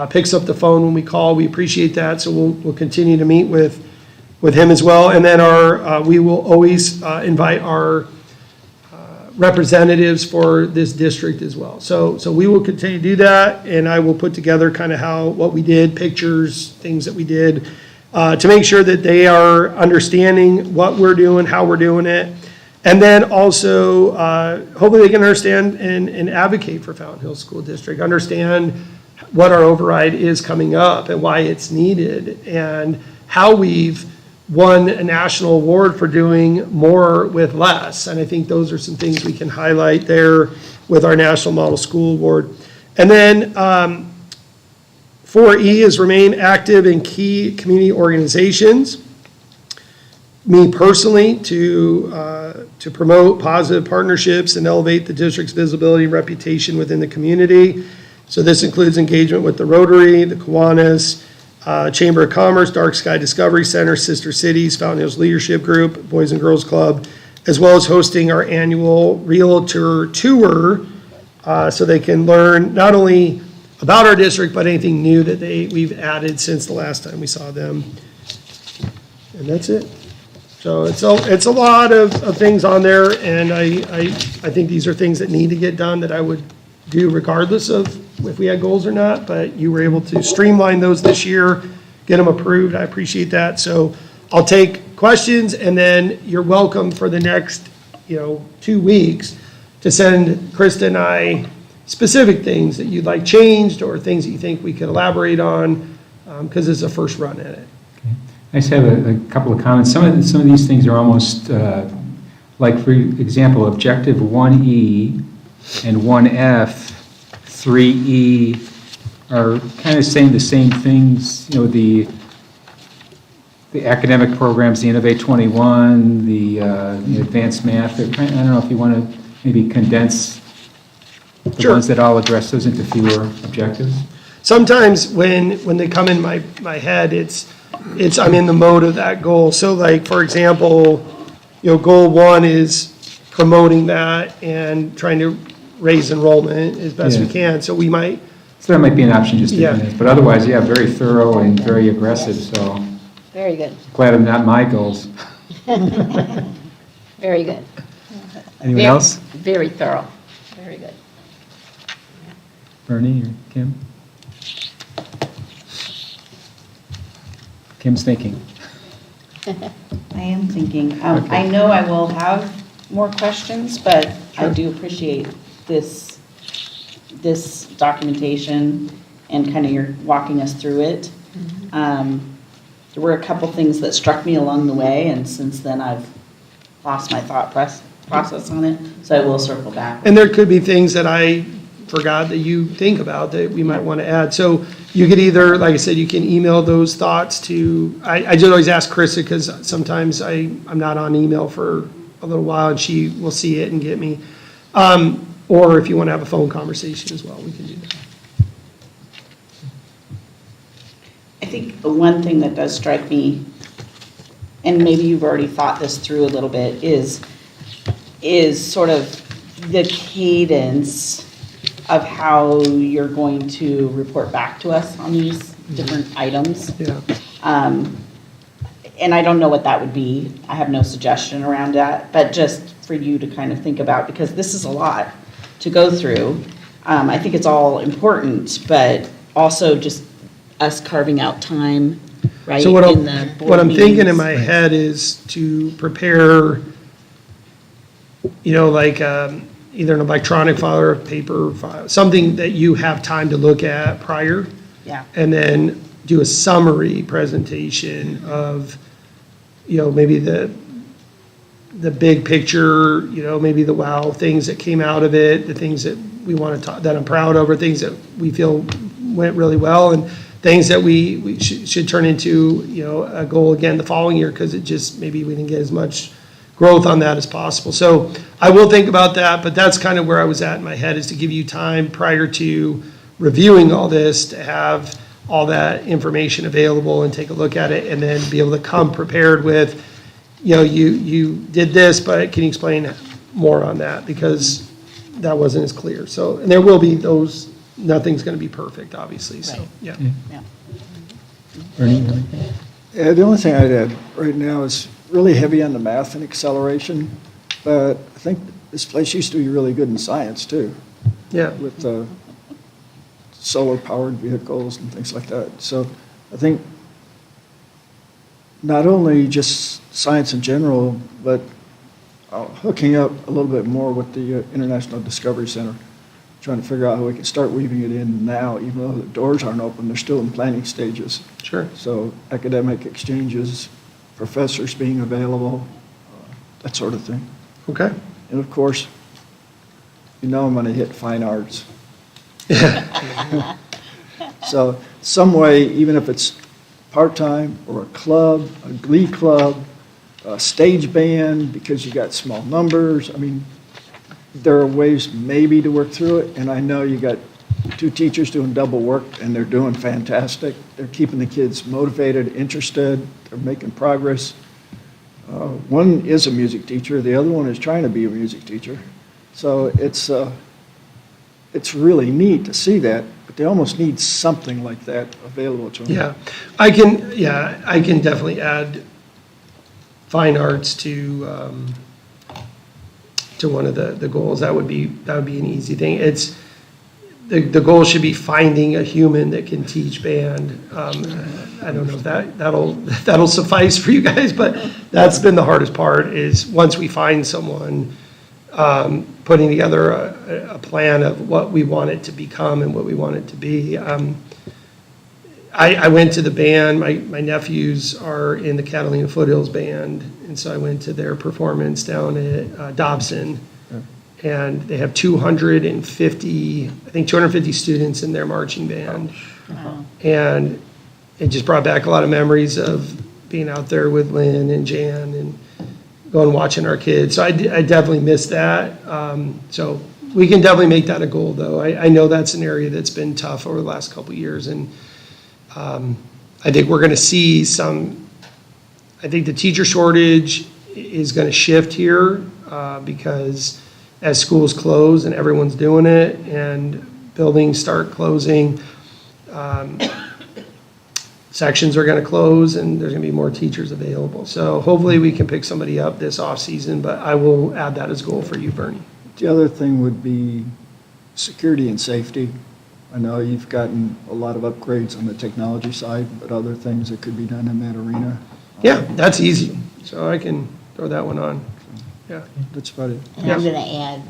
S1: picks up the phone when we call. We appreciate that, so we'll continue to meet with him as well. And then we will always invite our representatives for this district as well. So we will continue to do that, and I will put together kind of what we did, pictures, things that we did, to make sure that they are understanding what we're doing, how we're doing it. And then also, hopefully they can understand and advocate for Fountain Hills School District, understand what our override is coming up and why it's needed, and how we've won a national award for doing more with less. And I think those are some things we can highlight there with our National Model School Award. And then 4E is remain active in key community organizations. Me personally, to promote positive partnerships and elevate the district's visibility and reputation within the community. So this includes engagement with the Rotary, the Kiwanis, Chamber of Commerce, Dark Sky Discovery Center, Sister Cities, Fountain Hills Leadership Group, Boys and Girls Club, as well as hosting our annual Realtor Tour, so they can learn not only about our district, but anything new that we've added since the last time we saw them. And that's it. So it's a lot of things on there, and I think these are things that need to get done that I would do regardless of if we had goals or not, but you were able to streamline those this year, get them approved. I appreciate that. So I'll take questions, and then you're welcome for the next 2 weeks to send Krista and I specific things that you'd like changed or things that you think we could elaborate on, because it's a first run at it.
S2: I just have a couple of comments. Some of these things are almost, like for example, objective 1E and 1F, 3E are kind of saying the same things, the academic programs, the Innovate 21, the advanced math. They're kind of, I don't know if you want to maybe condense the
S1: Sure.
S2: ones that all address those into fewer objectives.
S1: Sometimes when they come in my head, it's I'm in the mode of that goal. So like, for example, goal 1 is promoting that and trying to raise enrollment as best we
S2: Yeah.
S1: can. So we might,
S2: So that might be an option just to
S1: Yeah.
S2: condense. But otherwise, yeah, very thorough and very aggressive, so
S8: Very good,
S2: glad I'm not my goals.
S8: very good.
S2: Anyone
S8: Very-
S2: else?
S8: Very thorough, very good.
S2: Bernie or Kim? Kim's thinking.
S4: I am thinking. I know I will have more questions, but I do appreciate this documentation and kind of your walking us through it. There were a couple things that struck me along the way, and since then I've lost my thought process on it, so I will circle back.
S1: and there could be things that I forgot that you think about that we might want to add. So you could either, like I said, you can email those thoughts to, I just always ask Krista, because sometimes I'm not on email for a little while, and she will see it and get me. Or if you want to have a phone conversation as well, we can do that.
S4: I think the one thing that does strike me, and maybe you've already thought this through a little bit, is sort of the cadence of how you're going to report back to us on these different items.
S1: Yeah.
S4: And I don't know what that would be. I have no suggestion around that, but just for you to kind of think about, because this is a lot to go through. I think it's all important, but also just us carving out time, right,
S1: So
S4: in the board
S1: what I'm thinking in
S4: meetings.
S1: my head is to prepare, like either an electronic file or a paper file, something that you have time to look at prior,
S4: Yeah,
S1: and then do a summary presentation of, maybe the big picture, maybe the wow things that came out of it, the things that we want to talk, that I'm proud of, or things that we feel went really well, and things that we should turn into, a goal again the following year, because it just, maybe we didn't get as much growth on that as possible. So I will think about that, but that's kind of where I was at in my head, is to give you time prior to reviewing all this, to have all that information available and take a look at it, and then be able to come prepared with, you did this, but can you explain more on that? Because that wasn't as clear. So, and there will be those, nothing's going to be perfect, obviously, so,
S4: Right.
S1: yeah.
S4: yeah.
S2: Bernie, anything?
S6: Yeah, the only thing I'd add right now is really heavy on the math and acceleration, but I think this place used to be really good in science too,
S1: Yeah,
S6: with solar-powered vehicles and things like that. So I think not only just science in general, but hooking up a little bit more with the International Discovery Center, trying to figure out how we can start weaving it in now, even though the doors aren't open, they're still in planning stages.
S1: Sure.
S6: So academic exchanges, professors being available, that sort of thing.
S1: Okay.
S6: And of course, I'm going to hit fine arts. So some way, even if it's part-time or a club, a glee club, a stage band, because you got small numbers, I mean, there are ways maybe to work through it, and I know you got 2 teachers doing double work, and they're doing fantastic. They're keeping the kids motivated, interested, they're making progress. One is a music teacher, the other one is trying to be a music teacher. So it's really neat to see that, but they almost need something like that available to them.
S1: Yeah, I can definitely add fine arts to one of the goals. That would be an easy thing. It's, the goal should be finding a human that can teach band. I don't know if that'll suffice for you guys, but that's been the hardest part, is once we find someone, putting together a plan of what we want it to become and what we want it to be. I went to the band, my nephews are in the Catalina Foothills Band, and so I went to their performance down at Dobson. And they have 250 students in their marching band. And it just brought back a lot of memories of being out there with Lynn and Jan and going watching our kids. So I definitely miss that. So we can definitely make that a goal, though. I know that's an area that's been tough over the last couple of years. And I think we're going to see I think the teacher shortage is going to shift here because as schools close and everyone's doing it and buildings start closing, sections are going to close and there's going to be more teachers available. So hopefully we can pick somebody up this off season, but I will add that as a goal for you, Bernie.
S6: The other thing would be security and safety. I know you've gotten a lot of upgrades on the technology side, but other things that could be done in that arena.
S1: Yeah, that's easy. So I can throw that one on. Yeah.
S6: That's about it.
S8: And I'm going to add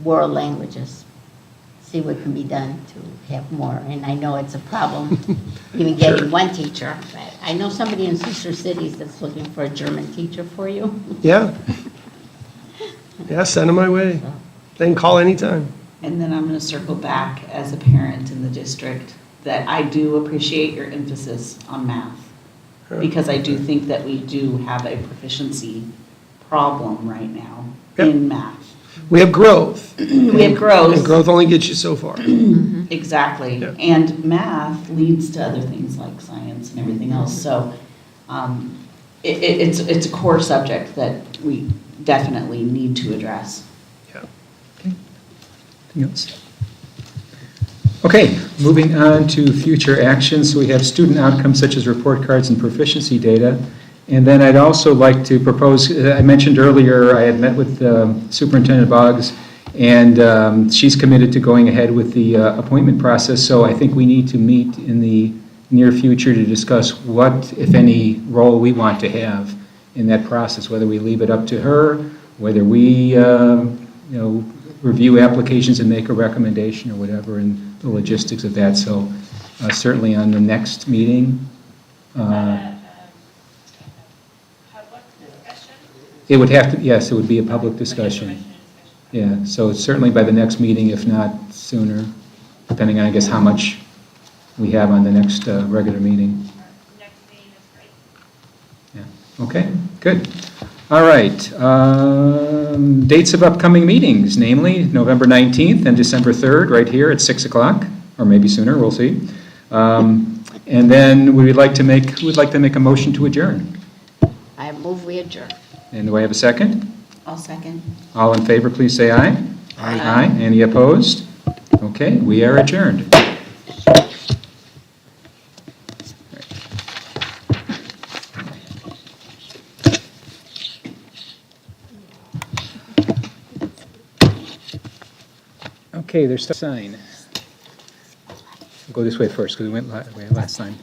S8: world languages, see what can be done to have more. And I know it's a problem, even getting one teacher. But I know somebody in Sister Cities that's looking for a German teacher for you.
S1: Yeah. Yeah, send them my way. They can call anytime.
S4: And then I'm going to circle back as a parent in the district that I do appreciate your emphasis on math, because I do think that we do have a proficiency problem right now in math.
S1: We have growth.
S4: We have growth.
S1: And growth only gets you so far.
S4: Exactly.
S1: Yeah.
S4: And math leads to other things like science and everything else. So it's a core subject that we definitely need to address.
S1: Yeah.
S2: Anything else? Okay, moving on to future actions. So we have student outcomes such as report cards and proficiency data. And then I'd also like to propose, I mentioned earlier, I had met with Superintendent Boggs, and she's committed to going ahead with the appointment process. So I think we need to meet in the near future to discuss what, if any, role we want to have in that process, whether we leave it up to her, whether we review applications and make a recommendation or whatever, and the logistics of that. So certainly on the next meeting. It would have to, yes, it would be a public discussion. Yeah, so certainly by the next meeting, if not sooner, depending on, I guess, how much we have on the next regular meeting.
S5: Next meeting is great.
S2: Yeah. Okay, good. All right. Dates of upcoming meetings, namely November 19th and December 3rd, right here at 6 o'clock, or maybe sooner, we'll see. And then we'd like to make a motion to adjourn.
S8: I move we adjourn.
S2: And do I have a second?
S4: I'll second.
S2: All in favor, please say aye. Aye. Any opposed? Okay, we are adjourned. Okay, there's a sign. We'll go this way first because we went last time.